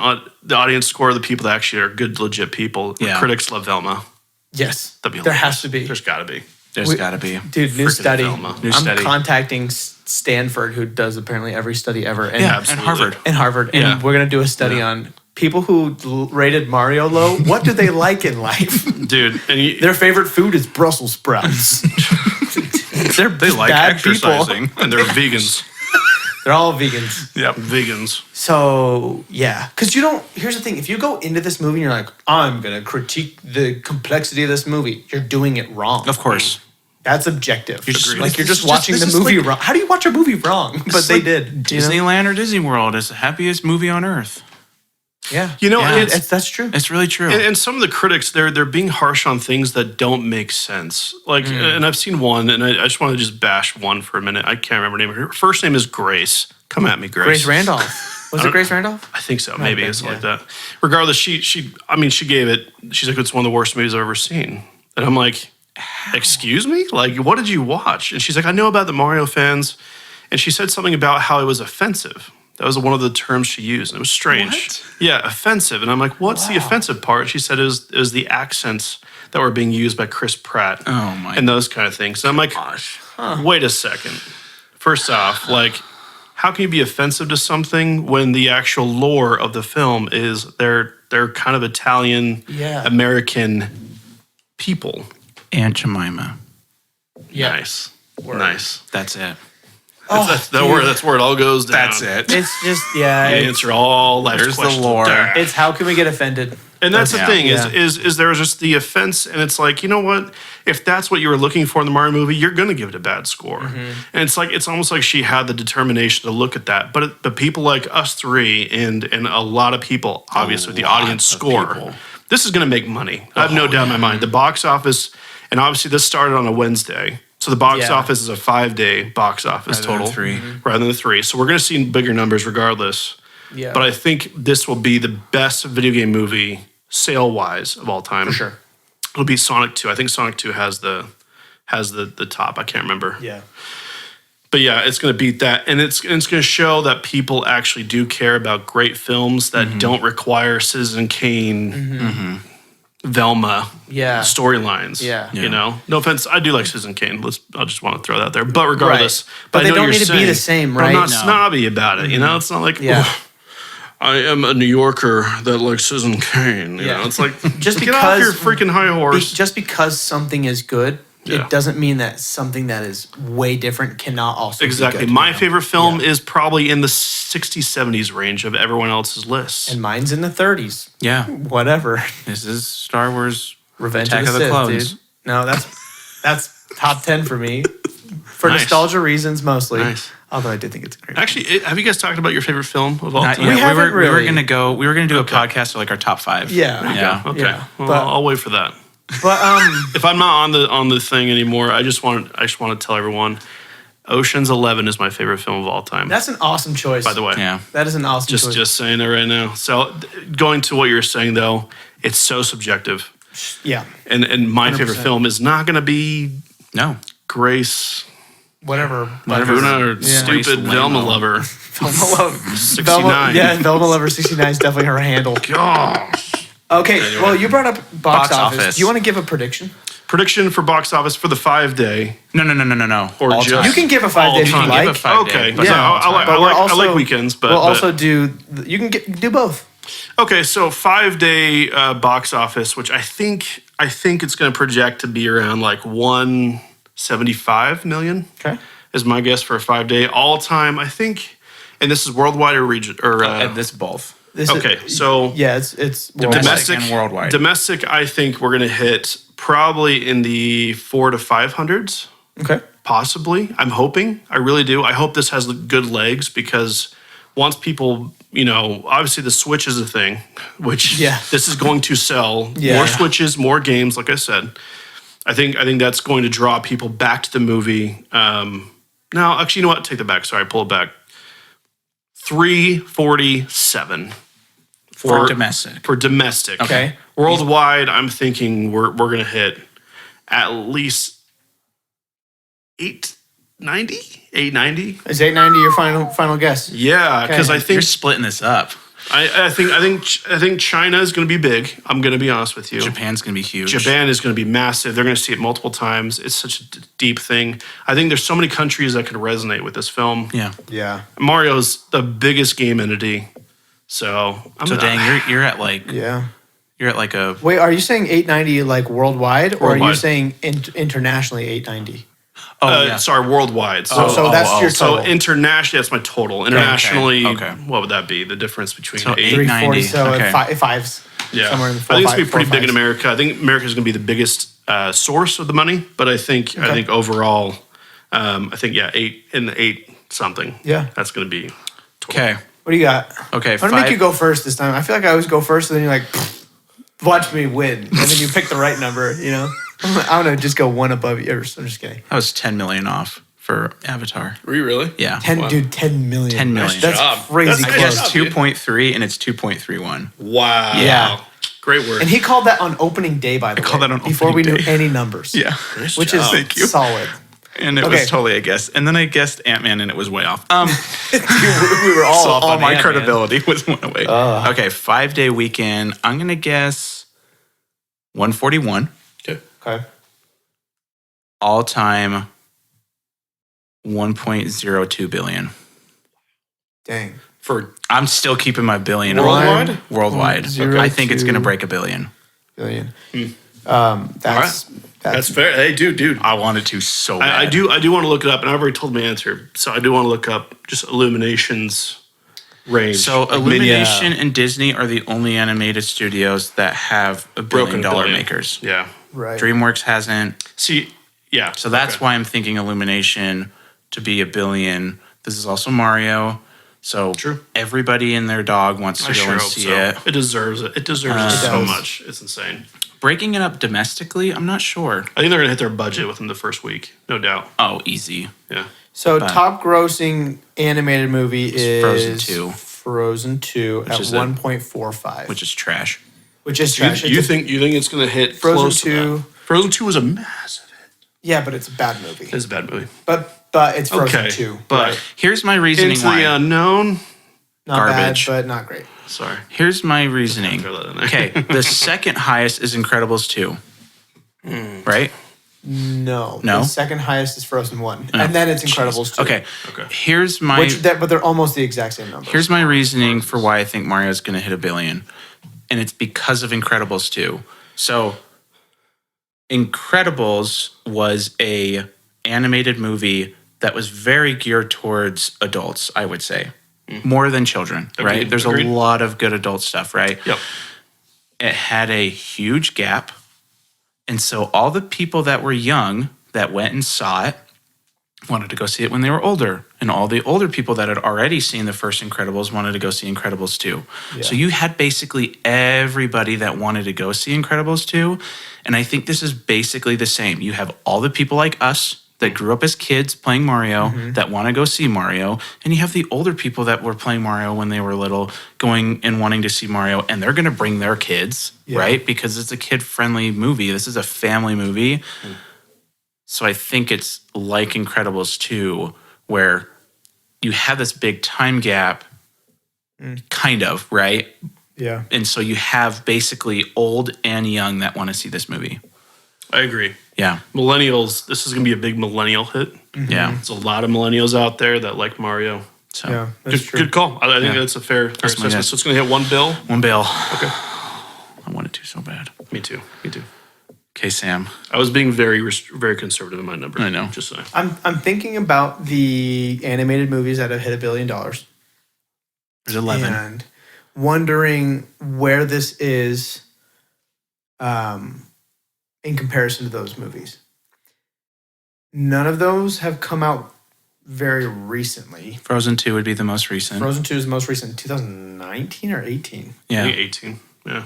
the audience score of the people that actually are good, legit people. Yeah. Critics love Velma. Yes, That'd be there hilarious. has to be. There's got to be. There's got to be. Dude, new Freaking study. Velma. New I'm study. contacting Stanford, who does apparently every study ever, and, Yeah, Absolutely. and Harvard. and Harvard, and Yeah. we're gonna do a study on people who rated Mario low. What do they like in life? Dude, and you, Their favorite food is Brussels sprouts. They like bad exercising. and they're vegans. They're all vegans. Yep, vegans. So yeah, because you don't. Here's the thing: if you go into this movie and you're like, "I'm gonna critique the complexity of this movie," you're doing it wrong. Of course. That's objective. Agreed. Like you're just This is watching just- the this is movie like- wrong. How do you watch a movie wrong? But they like did. you know? Disneyland or Disney World is the happiest movie on earth. Yeah. You know, Yeah. That's true. It's really true. and some of the critics, they're being harsh on things that don't make sense. Like, and I've seen one, and I just want to just bash one for a minute. I can't remember her name. Her first name is Grace. Come at me, Grace. Grace Randolph. Was it Grace Randolph? I think so. Maybe been, it's like yeah. that. Regardless, she gave it. She's like, it's one of the worst movies I've ever seen. And I'm like, excuse me? Like, what did you watch? And she's like, I know about the Mario fans. And she said something about how it was offensive. That was one of the terms she used. And it was strange. What? Yeah, offensive. And I'm like, what's the offensive part? She said it was the accents that were being used by Chris Pratt. Oh, my And those kind of things. And I'm like, wait a second. First off, like, how can you be offensive to something when the actual lore of the film is they're kind of Italian Yeah. American people? Aunt Jemima. Yeah. Nice. Nice. That's it. That's where it all goes down. That's it. It's just yeah. You It's, answer all life's There's the questions. lore. Duh. it's how can we get offended? And that's the Yeah. thing Yeah. is there's just the offense, and it's like, you know what? If that's what you were looking for in the Mario movie, you're gonna give it a bad score. And it's like it's almost like she had the determination to look at that. But people like us three and a lot of people, obviously the lot audience of score, people. this is gonna make money. I have no doubt in my mind. The box office, and obviously this started on a Wednesday. So the box Yeah. office is a 5-day box office Rather than total, 3. rather than the 3. So we're going to see bigger numbers regardless. Yeah. But I think this will be the best video game movie sale-wise of all time. For sure. It'll be Sonic 2. I think Sonic 2 has the top. I can't remember. Yeah. But yeah, it's going to beat that, and it's going to show that people actually do care about great films that don't require Citizen Kane, Velma Yeah. storylines. Yeah. You know, no offense, I do like Citizen Kane. I just want to throw that out there. But regardless, But I they know don't what need you're to be the saying, same, but I'm right? not No. snobby about it. You know, it's not like Yeah. "Oh, I am a New Yorker that likes Citizen Kane. You Yeah. know, it's like Just get off your because- freaking high horse. Just because something is good, Yeah. it doesn't mean that something that is way different cannot also Exactly. be good. My favorite film is probably in the 60s, 70s range of everyone else's lists. And mine's in the 30s. Yeah. Whatever. This is Star Wars Revenge Attack of the, of the Sith, Clones. dude. No, that's top 10 for me. For Nice. nostalgia reasons mostly. Nice. Although I do think it's a great. Actually, have you guys talked about your favorite film of all Not time? yet. We haven't we were really. gonna do a podcast for like our top 5. Yeah. Yeah. Okay. Yeah, Well, but- I'll wait for that. But If I'm not on the thing anymore, I just want to tell everyone, Ocean's 11 is my favorite film of all time. that's an awesome choice. by the way. Yeah. That is an awesome choice. Just saying it right now. So going to what you're saying though, it's so subjective. Yeah. And my favorite 100%. film is not going to be No. Whatever. Whatever. Luna or Yeah. stupid Grace Velma Lamo. lover. Velma Lover. 69. Yeah, Velma Lover 69 is definitely her handle. Gosh. Okay, well, you brought up box Box office. office. Do you want to give a prediction? Prediction for box office for the 5-day. No. Or All just- time. You can give a 5-day if time. you Give a like. 5-day, Okay. but Yeah, not all I like, time. I we're like, I like weekends, but we'll but- also do. You can do both. Okay, so 5-day box office, which I think it's going to project to be around like 175 million. Okay. Is my guess for a 5-day all time. I think, and this is worldwide or region or And this both. This okay. Is, So yeah, it's Domestic domestic and worldwide. Domestic, I think we're going to hit probably in the 400 to 500s. Okay. Possibly. I'm hoping. I really do. I hope this has good legs because once people, obviously the Switch is a thing, which Yeah. this is going to sell Yeah. more Switches, more games, like I said. I think that's going to draw people back to the movie. No, actually, you know what? Take that back. Sorry, pull it back. 347 For domestic. For domestic. Okay. Worldwide, I'm thinking we're going to hit at least 890. Is 890 your final guess? Yeah, because Okay. I You're think splitting this up. I think China is going to be big. I'm going to be honest with you. Japan's gonna be huge. Japan is going to be massive. They're going to see it multiple times. It's such a deep thing. I think there's so many countries that could resonate with this film. Yeah. Yeah. Mario's the biggest game entity, so So dang, you're at like Yeah. you're at like a Wait, are you saying 890 like worldwide, or are you Worldwide. saying internationally 890? yeah. sorry, worldwide. So that's your So total. internationally, that's my total. Internationally, Okay. what would that be? The difference between So 8 340. 890, So okay. fives. Yeah, Somewhere in the I think it's gonna be 4, pretty big in 5s. America. I think America is gonna be the biggest source of the money, but I think overall, I think 8 in the 8 something. Yeah. that's gonna be okay. What do you got? Okay. I'm gonna make you go first this time. I feel like I always go first, and then you're like, watch me win, and then you pick the right number. I'm gonna just go one above yours. I'm just kidding. I was 10 million off for Avatar. Were you really? Yeah. 10 million. 10 million. That's job. crazy That's It nice close. job. has 2.3 and it's 2.31. Wow. Yeah. Great work. And he called that on opening day, by the way. called that on before we opening knew day. any numbers. Yeah. Nice which job. is Thank you. solid. And it Okay. was totally a guess. And then I guessed Ant-Man and it was way off. we were all off all on my Ant-Man. credibility was one away. Okay, 5-day weekend. I'm going to guess 141. Okay. Okay. All time 1.02 billion. Dang. For I'm still keeping my billion Worldwide? Worldwide. Zero I think it's going to to- break a billion. Billion. Hmm. That's fair. Hey, dude. I wanted to so bad. I do want to look it up, and I've already told my answer. So I do want to look up just Illumination's range. So Like mini- Illumination and Disney are the only animated studios that have $1 Broken billion billion. makers. Yeah. right. DreamWorks hasn't. See, yeah. So that's okay. why I'm thinking Illumination to be $1 billion. This is also Mario. So True. everybody and their dog wants to I go sure and hope see so. it. It deserves it. It deserves it It so does. much. It's insane. Breaking it up domestically, I'm not sure. I think they're gonna hit their budget within the first week, no doubt. Oh, easy. Yeah. So But- top grossing animated movie is Frozen 2. Frozen 2 at is 1.45, which is trash. which is You, trash. you It's a- think it's going to hit Frozen close 2. to that? Frozen 2 was a massive hit. Yeah, but it's a bad movie. It's a bad movie. But it's Frozen Okay, 2. but right? Here's my reasoning Into why. the Unknown. Not garbage. bad, but not great. Sorry. Here's my reasoning. Throw that in there. Okay, the second highest is Incredibles 2. Right? No. No? The second highest is Frozen 1. And then it's Incredibles 2. Okay. Okay. Here's my But they're almost the exact same number. Here's my reasoning for why I think Mario's going to hit $1 billion, and it's because of Incredibles 2. So, Incredibles was a animated movie that was very geared towards adults, I would say, more than children. Right? Agreed. There's Agreed. a lot of good adult stuff. Right? Yep. It had a huge gap, and so all the people that were young that went and saw it wanted to go see it when they were older. And all the older people that had already seen the first Incredibles wanted to go see Incredibles 2. So you had basically everybody that wanted to go see Incredibles 2. And I think this is basically the same. You have all the people like us that grew up as kids playing Mario that want to go see Mario. And you have the older people that were playing Mario when they were little, going and wanting to see Mario. And they're going to bring their kids, right? Because it's a kid-friendly movie. This is a family movie. So I think it's like Incredibles 2, where you have this big time gap, kind of, right? Yeah. And so you have basically old and young that want to see this movie. I agree. Yeah. Millennials, this is going to be a big millennial hit. Yeah. There's a lot of millennials out there that like Mario. So Yeah. That's Good, true. good call. I think Yeah. that's a fair my assessment. guess. So it's going to hit $1 billion. $1 bill. Okay. I wanted to so bad. Me too. Me too. Okay, Sam. I was being very conservative in my number. I know. Just saying. I'm thinking about the animated movies that have hit $1 billion There's 11. and wondering where this is in comparison to those movies. None of those have come out very recently. Frozen 2 would be the most recent. Frozen 2 is the most recent, 2019 or 18. I Yeah. think 18. Yeah.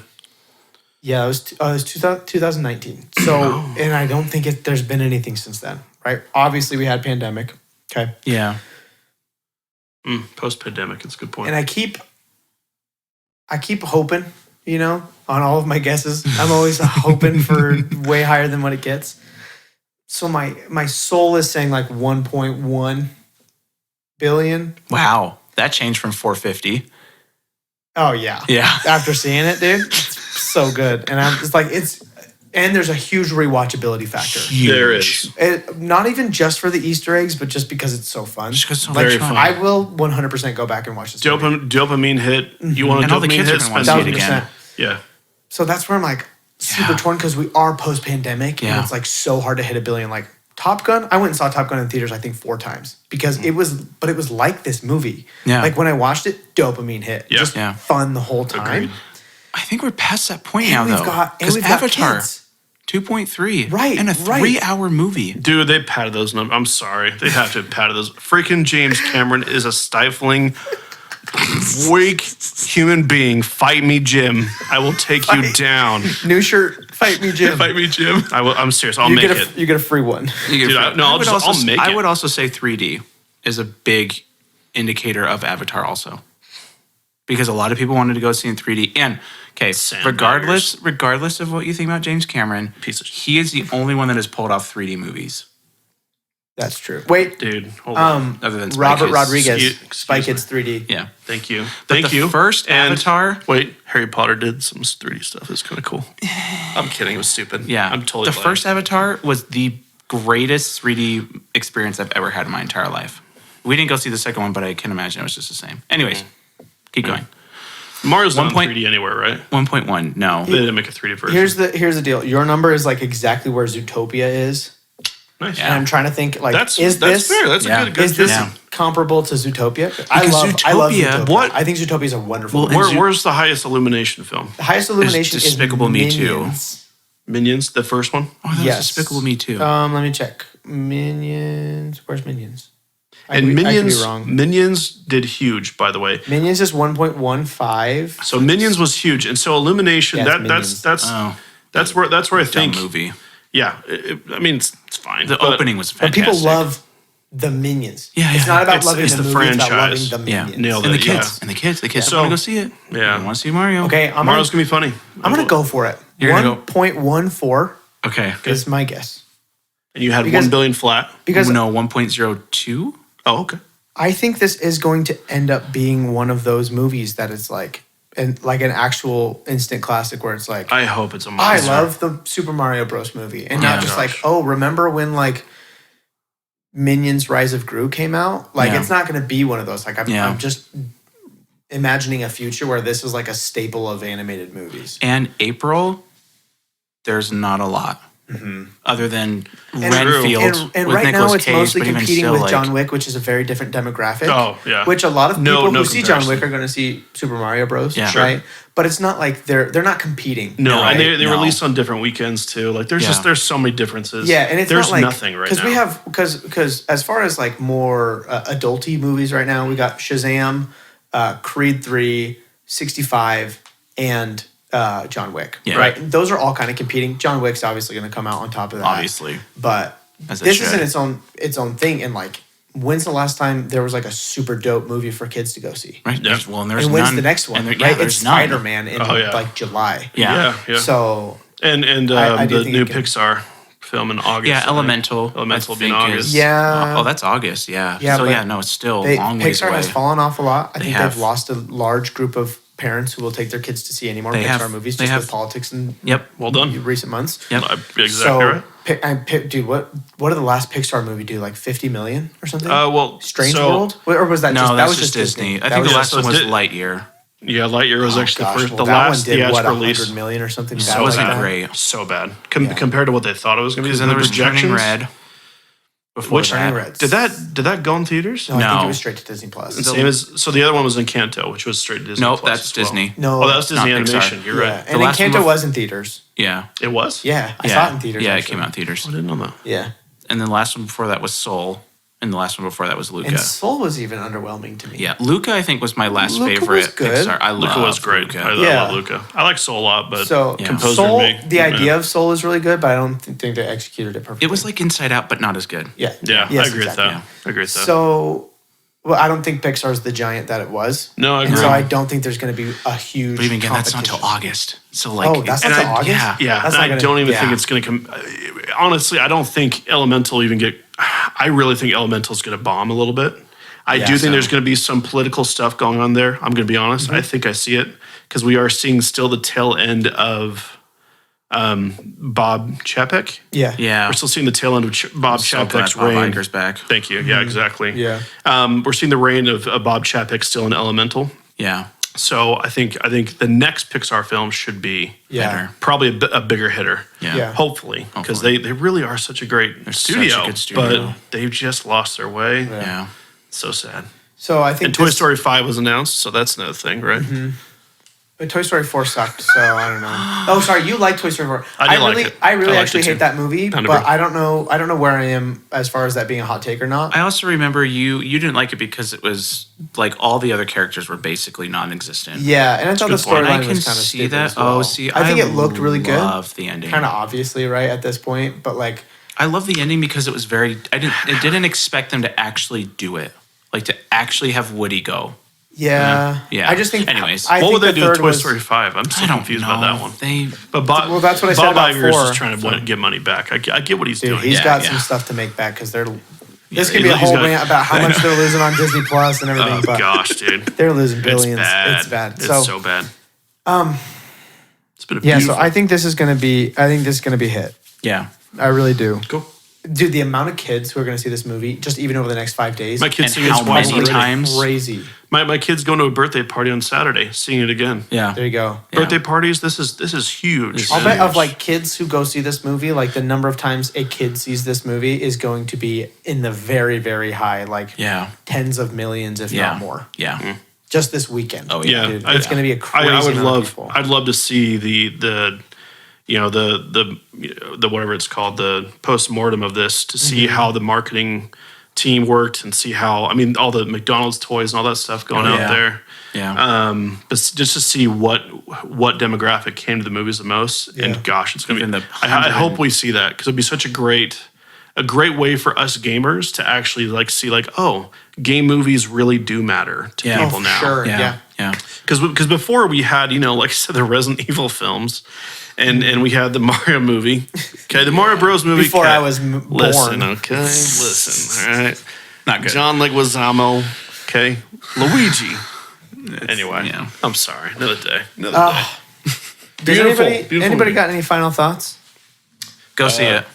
Yeah, it was 2019. So, and I don't think there's been anything since then, right? Obviously, we had pandemic. Okay. Yeah. Post-pandemic. It's a good point. And I keep hoping, on all of my guesses. I'm always hoping for way higher than what it gets. So my soul is saying like 1.1 billion. Wow. That changed from 450. Oh yeah. Yeah. After seeing it, dude, it's so good. And I'm just like, and there's a huge rewatchability factor. There is. Not even just for the Easter eggs, but just because it's so fun. Just 'cause it's so Very much fun. fun. I will 100% go back and watch this movie. Dopamine hit. You want a And all the dopamine kids are hit? gonna wanna see it Spencer? again. 1000%. Yeah. So that's where I'm like super Yeah. torn because we are post-pandemic Yeah. and it's like so hard to hit $1 billion. Like Top Gun, I went and saw Top Gun in theaters I think 4 times because it was like this movie. Yeah. Like when I watched it, dopamine hit. Yeah. Just Yeah. fun the whole time. Agreed. I think we're past that point And now, we've though. got Because got Avatar, kids. 2.3. Right, And a right. 3-hour movie. Dude, they padded those numbers. I'm sorry. They have to have padded those. Freaking James Cameron is a stifling, weak human being. Fight me, Jim. I will take you down. New shirt, fight me, Jim. Fight me, Jim. I'm serious. I'll you make get it. you get a free one. Dude, I'll make I it. would also say 3D is a big indicator of Avatar also. Because a lot of people wanted to go see in 3D. And, okay, Sandbaggers. regardless of what you think about James Cameron, Piece of he is the only one that has pulled off 3D movies. That's true. Wait, Dude, hold on. Other than Spy Robert Kids. Rodriguez, Excuse Spy me. Kids 3D. Yeah. Thank you. But Thank the you. first And Avatar. Wait, Harry Potter did some 3D stuff. It's kind of cool. I'm kidding. It was stupid. Yeah. I'm totally The lying. first Avatar was the greatest 3D experience I've ever had in my entire life. We didn't go see the second one, but I can imagine it was just the same. Anyways, keep going. Mario's not 1 in 3D anywhere, right? 1.1, no. They didn't make a 3D version. Here's the deal. Your number is like exactly where Zootopia is. nice. Yeah. And I'm trying to think like That's is this fair. That's Yeah. a good is this Yeah. comparable to Zootopia? I Because love Zootopia- Zootopia. What? I think Zootopia is a wonderful Well, movie. Where's the highest illumination film? The highest illumination is Despicable Me 2. Minions. Minions, the first one. Oh, that Yes. was Despicable Me too. Let me check. Minions. Where's Minions? I And could be Minions, wrong. Minions did huge, by the way. Minions is 1.15. So Minions was huge, and so Illumination. Yeah, it's that's oh, that's where I dumb think. movie. Yeah, I mean it's fine. The but opening was But fantastic. people love the Minions. Yeah, It's yeah. not about It's- loving it's the the movie. It's about franchise. loving the Yeah. Minions. Nailed And the it, kids. yeah. And the kids. The kids So- want to go see it. Yeah. They want to see Mario. Okay, I'm Tomorrow's gonna be funny. gonna go for it. You're gonna go- 1.14 Okay. is my guess. And you had Because- 1 billion flat. Because No, 1.02. Oh, okay. I think this is going to end up being one of those movies that is like an actual instant classic where it's like I hope it's a I monster. love the Super Mario Bros. Movie, and Yeah. not just like, Gosh. oh, remember when like Minions: Rise of Gru came out? Like, Yeah. it's not going to be one of those. Like, Yeah. I'm just imagining a future where this is like a staple of animated movies. And April, there's not a lot other than And, Renfield and with right Nicolas now, it's Cage, mostly but even competing still, with like, John Wick, which is a very different demographic. Oh, yeah. Which a lot of No- people no who see John comparison. Wick are going to see Super Mario Bros. Yeah. Right, but it's not like they're not competing. No, right? and they No. release on different weekends too. Like there's Yeah. there's so many differences. Yeah, and it's there's not like, nothing right now. we have because as far as like more adulty movies right now, we got Shazam, Creed 3, 65, and John Wick. Yeah. Right, those are all kind of competing. John Wick's obviously going to come out on top of that, Obviously. but As it this should. isn't its own thing. And like, when's the last time there was like a super dope movie for kids to go see? Right. Yeah. There's, well, and there's And when's none. the next one? And there- Right, yeah, it's there's none. Spider Man in Oh, yeah. like July. Yeah. yeah. So and I do the think new it can- Pixar film in August. Yeah, I think. Elemental. Elemental I will be in think August. is- Yeah. Oh, that's August. Yeah. Yeah, So but yeah, no, it's still a long ways Pixar away. has fallen off a lot. I They think have. they've lost a large group of parents who will take their kids to see any more They Pixar have. movies They just have. with politics and Yep. Well done. recent months. Yep. Exactly So, right. dude, what did the last Pixar movie do? Like 50 million or something? Well, Strange so- World, or was that No, just that that's was just Disney. I That think was the just- last so one was Di- Lightyear. Yeah, Lightyear was Oh, actually gosh, the first, well, the that last one did what, theatrical 100 release. million or something. So bad it wasn't like that? great. So bad Yeah. compared to what they thought it was going to be. Because then there was Turning projections. Red. Before Which that. Turning Red. Did that go in theaters? No, I think No. it was straight to Disney Plus. The Same as so the other one was Encanto, which was straight to Disney. Nope, Plus that's as well. Disney. No, Oh, that was Disney Not Pixar. animation. You're yeah, right. and last one Encanto bef- was in theaters. Yeah. It was. Yeah, I yeah. saw it in theaters. Yeah, it actually. came out in theaters. I didn't know that. Yeah, And then the last one before that was Soul. And the last one before that was Luca. and Soul was even underwhelming to me. Yeah, Luca I think was my last Luca favorite was good. Pixar. I Luca love was great. Luca. I Yeah. love Luca. I like Soul a lot, but So Yeah. composer Soul, me. the idea of Soul is really good, but I don't think they executed it perfectly. It was like Inside Out, but not as good. yeah, Yeah, Yes, I agree exactly. with that. I agree with that. So, well, I don't think Pixar's the giant that it was. No, I And agree. so I don't think there's going to be a huge. But even again, that's not till competition. August. So like, Oh, that's not and till August? Yeah, Yeah, That's and not I gonna- don't even yeah. think it's going to come. Honestly, I don't think Elemental even get. I really think Elemental is going to bomb a little bit. I Yeah, do think so- there's going to be some political stuff going on there. I'm going to be honest. Mm-hmm. I think I see it because we are seeing still the tail end of Bob Chapek. Yeah. yeah. We're still seeing the tail end of Bob So glad Chapek's Bob reign. Iger's back. Thank you. Yeah, exactly. Yeah. We're seeing the reign of Bob Chapek still in Elemental. Yeah, So I think the next Pixar film should be Yeah. better. probably a bigger hitter. Yeah. Yeah. Hopefully, because Hopefully. they really are such a great such studio, a good studio. but they've just lost their way. Yeah. So sad. So I think And Toy this- Story 5 was announced, so that's another thing, right? But Toy Story 4 sucked, so I don't know. Oh, sorry, you like Toy Story 4. I did like really, it. I really I liked actually it hate too. that movie, Kind of but agree. I don't know where I am as far as that being a hot take or not. I also remember you didn't like it because it was like all the other characters were basically non-existent. Yeah, and I thought the good point. And I storyline can was kind of see stupid that. as well. Oh, see, I think it looked really good, Love the ending. kind of obviously right at this point, but like, I love the ending because it was very. I didn't expect them to actually do it, like to actually have Woody go. yeah, Yeah. I just think. Anyways. I What think would they the do with third Toy was- Story 5? I'm I still don't confused know. about that one. They But Bob, Well, that's what I said Bob about Iger is 4. just trying to get money back. I get what he's Dude, doing. he's Yeah, got yeah. some stuff to make back because they're. This Yeah, could be a he's whole got- rant about how much they're losing on Disney Plus and everything, Oh but gosh, dude, they're losing billions. it's bad. It's bad. It's so bad. It's been a Yeah, beautiful. so I think this is gonna be. I think this is gonna be a hit. yeah. I really do. cool. Dude, the amount of kids who are gonna see this movie, just even over the next 5 days, My kids And seeing it how twice many already. times? crazy. My kid's going to a birthday party on Saturday, seeing it again. Yeah. There you go. Yeah. Birthday parties. This is huge. I'll man. bet of like kids who go see this movie, like the number of times a kid sees this movie is going to be in the very, very high, like Yeah. tens of millions, if Yeah. not more. Yeah. Just this weekend. Oh, Yeah, Dude, it's going to be a crazy I would amount love. of people. I'd love to see the the whatever it's called, the post mortem of this, to see Mm-hmm. how the marketing team worked and see how, I mean, all the McDonald's toys and all that stuff going Oh, out yeah. there. Yeah. But just to see what demographic came to the movies the most, Yeah. and gosh, it's gonna Even be. the I hope we see that because it'd be such a great a great way for us gamers to actually like see like, oh, game movies really do matter to Yeah. people now. Sure. Yeah. Because before we had, you know, like I said, the Resident Evil films, and we had the Mario movie. Okay, the Mario Bros movie. Before okay. I was Listen, born. okay, listen. All right, Not good. John Leguizamo. Okay, Luigi. Anyway, yeah. I'm sorry. Another day. Another day. Does Beautiful, anybody, beautiful anybody movie. got any final thoughts? Go see it.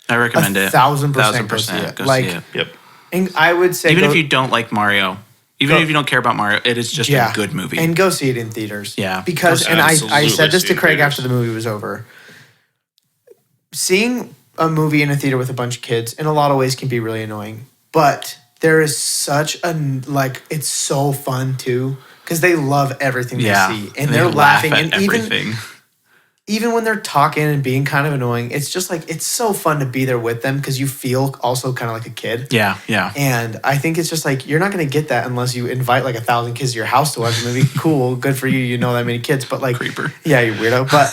I recommend it. 1,000% go see it. Go Like, see it. Yep. And I would say Even go- if you don't like Mario, even Go- if you don't care about Mario, it is just a good movie. And go see it in theaters. Yeah. Because, Go and I absolutely said this see to it in Craig theaters. after the movie was over. Seeing a movie in a theater with a bunch of kids in a lot of ways can be really annoying. But there is such a, like, it's so fun too. Because they love everything yeah. they see. And they're laughing. Laugh And at everything. even when they're talking and being kind of annoying, it's just like, it's so fun to be there with them because you feel also kind of like a kid. Yeah. Yeah. And I think it's just like, you're not going to get that unless you invite like 1,000 kids to your house to watch a movie. Cool. Good for you. You know that many kids. But like, Creeper. yeah, you weirdo. But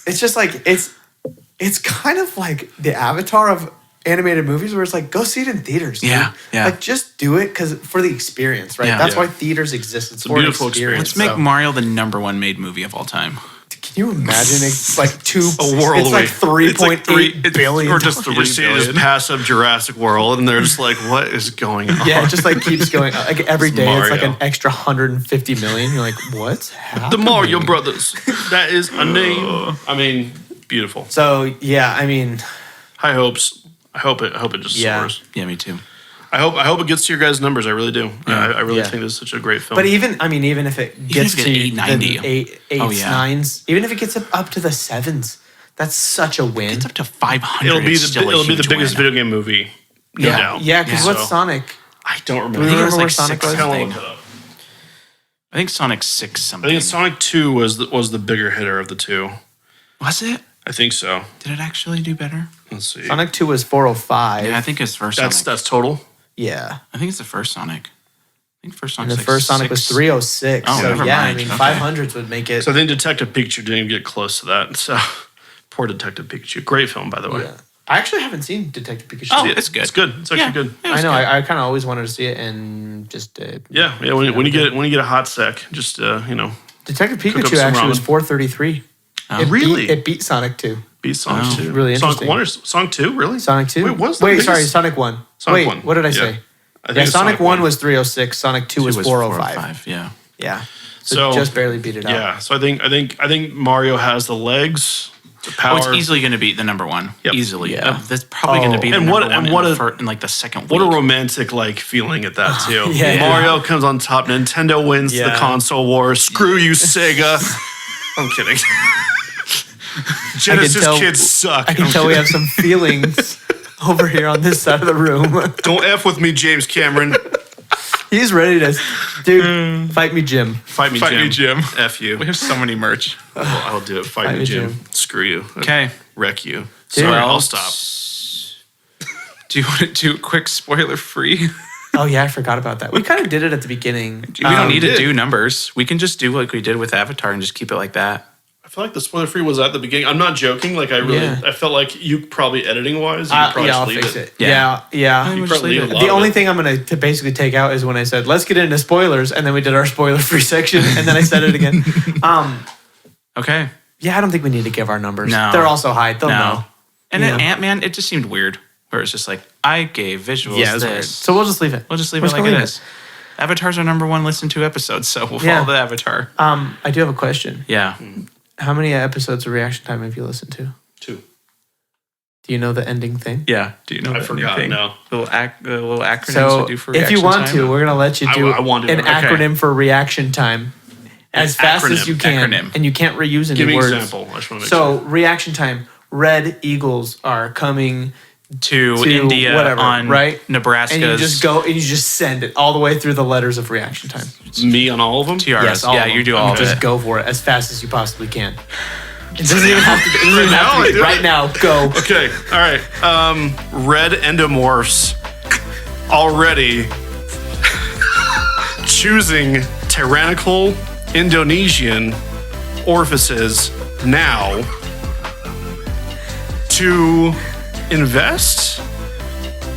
it's just like, it's kind of like the Avatar of animated movies where it's like, go see it in theaters. dude. Yeah, yeah. Like just do it for the experience, right? Yeah. That's Yeah. why theaters exist. It's a for an beautiful experience. Let's make So, Mario the #1 made movie of all time. can you imagine it's like A world it's like away. 3.8 billion. or just You see this passive Jurassic World, and they're just like, what is going on? Yeah, it just like keeps going. Like every day, it's like Mario. an extra 150 million. You're like, what's happening? The Mario Brothers. That is a name. I mean, beautiful. So yeah, I mean, High hopes. I hope it just Yeah. soars. Yeah, me too. I hope it gets to your guys' numbers. I really do. I really Yeah. think this is such a great film. but even if it gets if it to get 890. the eights, Oh, yeah. nines, even if it gets up to the sevens, that's such a win. It's up to 500. it'll be It's still the huge biggest win. video game movie. No yeah, doubt. yeah. Because Yeah. what's Sonic? I don't remember. Do you I think it remember was where like Sonic 6 was? I kinda something. looked it up. I think Sonic 6 I something. think Sonic 2 was the bigger hitter of the two. Was it? I think so. Did it actually do better? Let's see. Sonic 2 was 405. Yeah, I think it's first that's Sonic. that's total. Yeah. I think it's the first Sonic. I think first And Sonic's the like first Sonic was 6. 306. Oh, so never yeah, mind. I mean, Okay. 500s would make it. So I think Detective Pikachu didn't even get close to that. So poor Detective Pikachu. Great film, by the way. yeah. I actually haven't seen Detective Pikachu. Oh, See it. it's good. It's good. It's actually Yeah. good. Yeah, it's I know. good. I kind of always wanted to see it and just did. Yeah. When you get a hot sec, just you know, Detective up Pikachu some actually was ramen. 433. Oh. Really? It beat Sonic 2. beat Sonic Oh, 2. really Sonic interesting. 1 or Sonic 2? Really? Sonic 2? Wait, what's the Wait, biggest- sorry, Sonic 1. Sonic Wait, 1. what did I Yeah. say? I think Yeah, it's Sonic 1 was 306, Sonic 2 was 405. 405. Yeah. Yeah. So- just barely beat it out. Yeah. So I think Mario has the legs, the power. Oh, it's easily going to beat the #1. Yep. Easily. Yeah. That's probably going to be the And what- #1 and what in, a- the in like the second What a week. romantic like feeling at that too. Yeah. Mario comes on top. Nintendo wins the Yeah. console war. Screw you, Sega. I'm kidding. Genesis tell- kids suck. I can I'm tell we kidding. have some feelings over here on this side of the room. Don't f with me, James Cameron. He's ready to, dude. Fight me, Jim. Fight me, Fight Jim. me, Jim. F you. We have so many merch. I'll do it. Fight me, me, Jim. Jim. Screw you. Okay. Wreck you. Dude. Sorry, Well, I'll stop. Do you want to do a quick spoiler free? Oh yeah, I forgot about that. We kind of did it at the beginning. We don't need to did. do numbers. We can just do like we did with Avatar and just keep it like that. I feel like the spoiler free was at the beginning. I'm not joking. Like I really, Yeah. I felt like you probably editing wise, you could probably yeah, I'll just leave fix it. it. Yeah. Yeah. We'll You just probably leave leave it. a lot The of only it. thing I'm going to basically take out is when I said, let's get into spoilers. And then we did our spoiler free section. And then I said it again. Okay. Yeah, I don't think we need to give our numbers. No. They're also high. They'll No. know. And Yeah. then Ant-Man, it just seemed weird. Where it's just like, I gave visuals Yeah, it's weird. this. So we'll just leave it. We'll just leave We're it just like gonna it leave is. Avatar's our #1 listened to episode, so we'll Yeah. follow the Avatar. I do have a question. Yeah. How many episodes of Reaction Time have you listened to? 2. Do you know the ending thing? Yeah. Do you know I that forgot, anything? no. The little acronyms So to do for if you reaction want time? to, we're going to let you do I want to. an Okay. acronym for Reaction Time as fast as acronym. you can. Acronym. And you can't reuse any Give me an words. example. I just want to make So sure. Reaction Time. Red Eagles are coming to to India whatever, on right? Nebraska's and you just go and you just send it all the way through the letters of Reaction Time. Me on all of them. tiaras. Yes, all yeah, of them. you do all of Just it. go for it as fast as you possibly can. It doesn't even have to. It doesn't even have now, to I be do right it. now. Go. Okay. All right. Red endomorphs already choosing tyrannical Indonesian orifices now to invest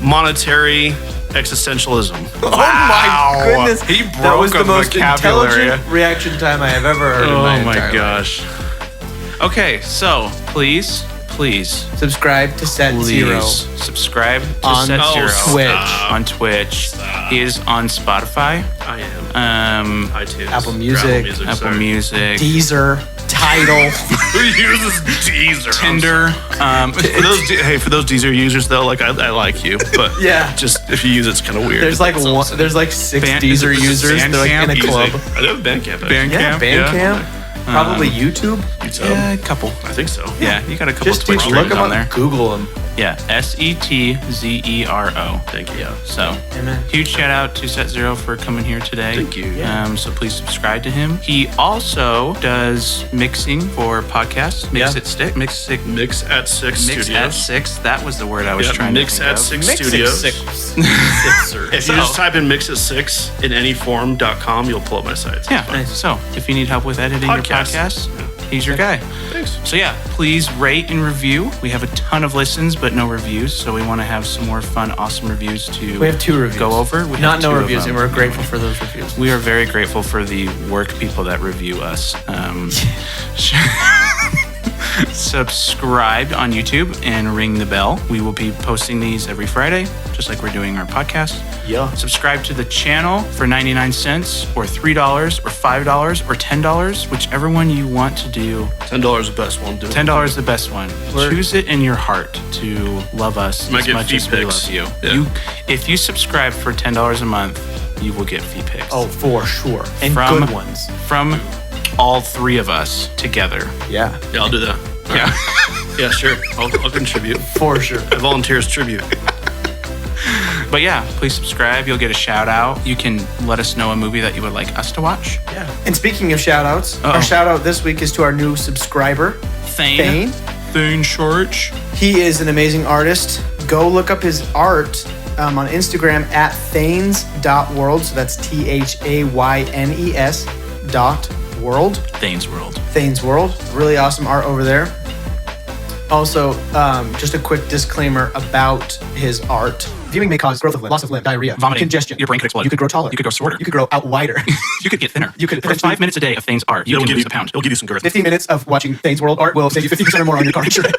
monetary existentialism. Oh my goodness. He that was broke the a most vocabulary. intelligent reaction time I have ever heard in Oh my my entire life. gosh. Okay, so please Subscribe to Set Zero subscribe to on Set Zero Twitch. on Twitch. He is on Spotify, I am. iTunes. Apple Music, Apple sorry. Music, Deezer, Tidal. Who uses Deezer? Tinder. For those Deezer users though, like I like you, but Yeah. just if you use it's kind of weird. There's like That's all I'm saying. there's like 6 Band- Deezer is it users. They're like in a Bandcamp? club. Easy. I know Bandcamp. Bandcamp. Yeah, Bandcamp. Probably YouTube. Yeah, a couple. I think so. Yeah, you got a couple Just Twitch look streams them on up. there. Google them. Yeah, SETZERO. Thank you. Yeah. So, Amen. huge shout out to Set Zero for coming here today. Thank you. Yeah. So please subscribe to him. He also does mixing for podcasts. Mix Yeah. It Stick. Mix It. Mix at Six Mix Studios. at 6. That was the word I was Yep, trying Mix to think at of. 6 Mix Studios. Sixer. If you just type in Mix at 6 in anyform.com, you'll pull up my site. Yeah. Nice. So if you need help with editing your Podcasts. podcast, he's your guy. Thanks. So yeah, please rate and review. We have a ton of listens, but no reviews. So we want to have some more fun, awesome reviews to We have 2 reviews. go over. We Not have no 2 of reviews, them. and we're grateful for those reviews. We are very grateful for the work people that review us. Subscribe on YouTube and ring the bell. We will be posting these every Friday, just like we're doing our podcast. Yeah. Subscribe to the channel for 99 cents or $3 or $5 or $10, whichever one you want to do. $10 the best one. Do it. $10 the best one. Choose it in your heart to love us Might as get much feet as we pics. love you. Yeah. If you subscribe for $10 a month, you will get feet pics. Oh, for sure. And From- good ones. From all 3 of us together. Yeah. Yeah, I'll do that. Yeah. Yeah, sure. I'll contribute. For sure. I volunteer as tribute. But yeah, please subscribe. You'll get a shout out. You can let us know a movie that you would like us to watch. Yeah. And speaking of shout outs, Uh-oh. our shout out this week is to our new subscriber, Thane. Thane. Thane Church. He is an amazing artist. Go look up his art on Instagram at thanes.world. So that's THAYNES.world. Thane's World. Thanes World. Really awesome art over there. Also, just a quick disclaimer about his art. Viewing may cause growth of limb, loss of limb, diarrhea, Vomiting. congestion. Your brain could explode. You could grow taller. You could grow shorter. You could grow out wider. You could get thinner. You could For 5 minutes a day of Thane's art. You It'll can give lose you a pound. It'll give you some girth. 15 minutes of watching Thane's World art will save you 50% or more on your car insurance.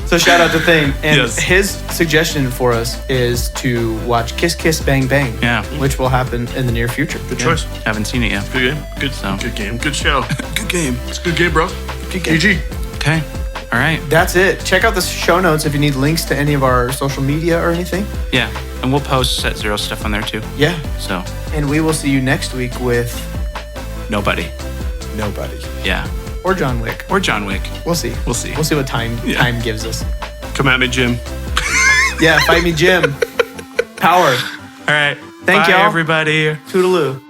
So shout out to Thane. And Yes. his suggestion for us is to watch Kiss Kiss Bang Bang. Yeah. Which will happen in the near future. Good choice. Haven't seen it yet. Good game. Good. So. Good game. Good show. Good game. It's a good game, bro. Good game. GG. Okay. All right. That's it. Check out the show notes if you need links to any of our social media or anything. Yeah. And we'll post Set Zero stuff on there too. Yeah. So, And we will see you next week with nobody. nobody. Yeah. Or John Wick. Or John Wick. We'll see. We'll see. We'll see what time gives us. Come at me, Jim. Yeah, fight me, Jim. Power. All right. Thank Bye, y'all. everybody. Toodaloo.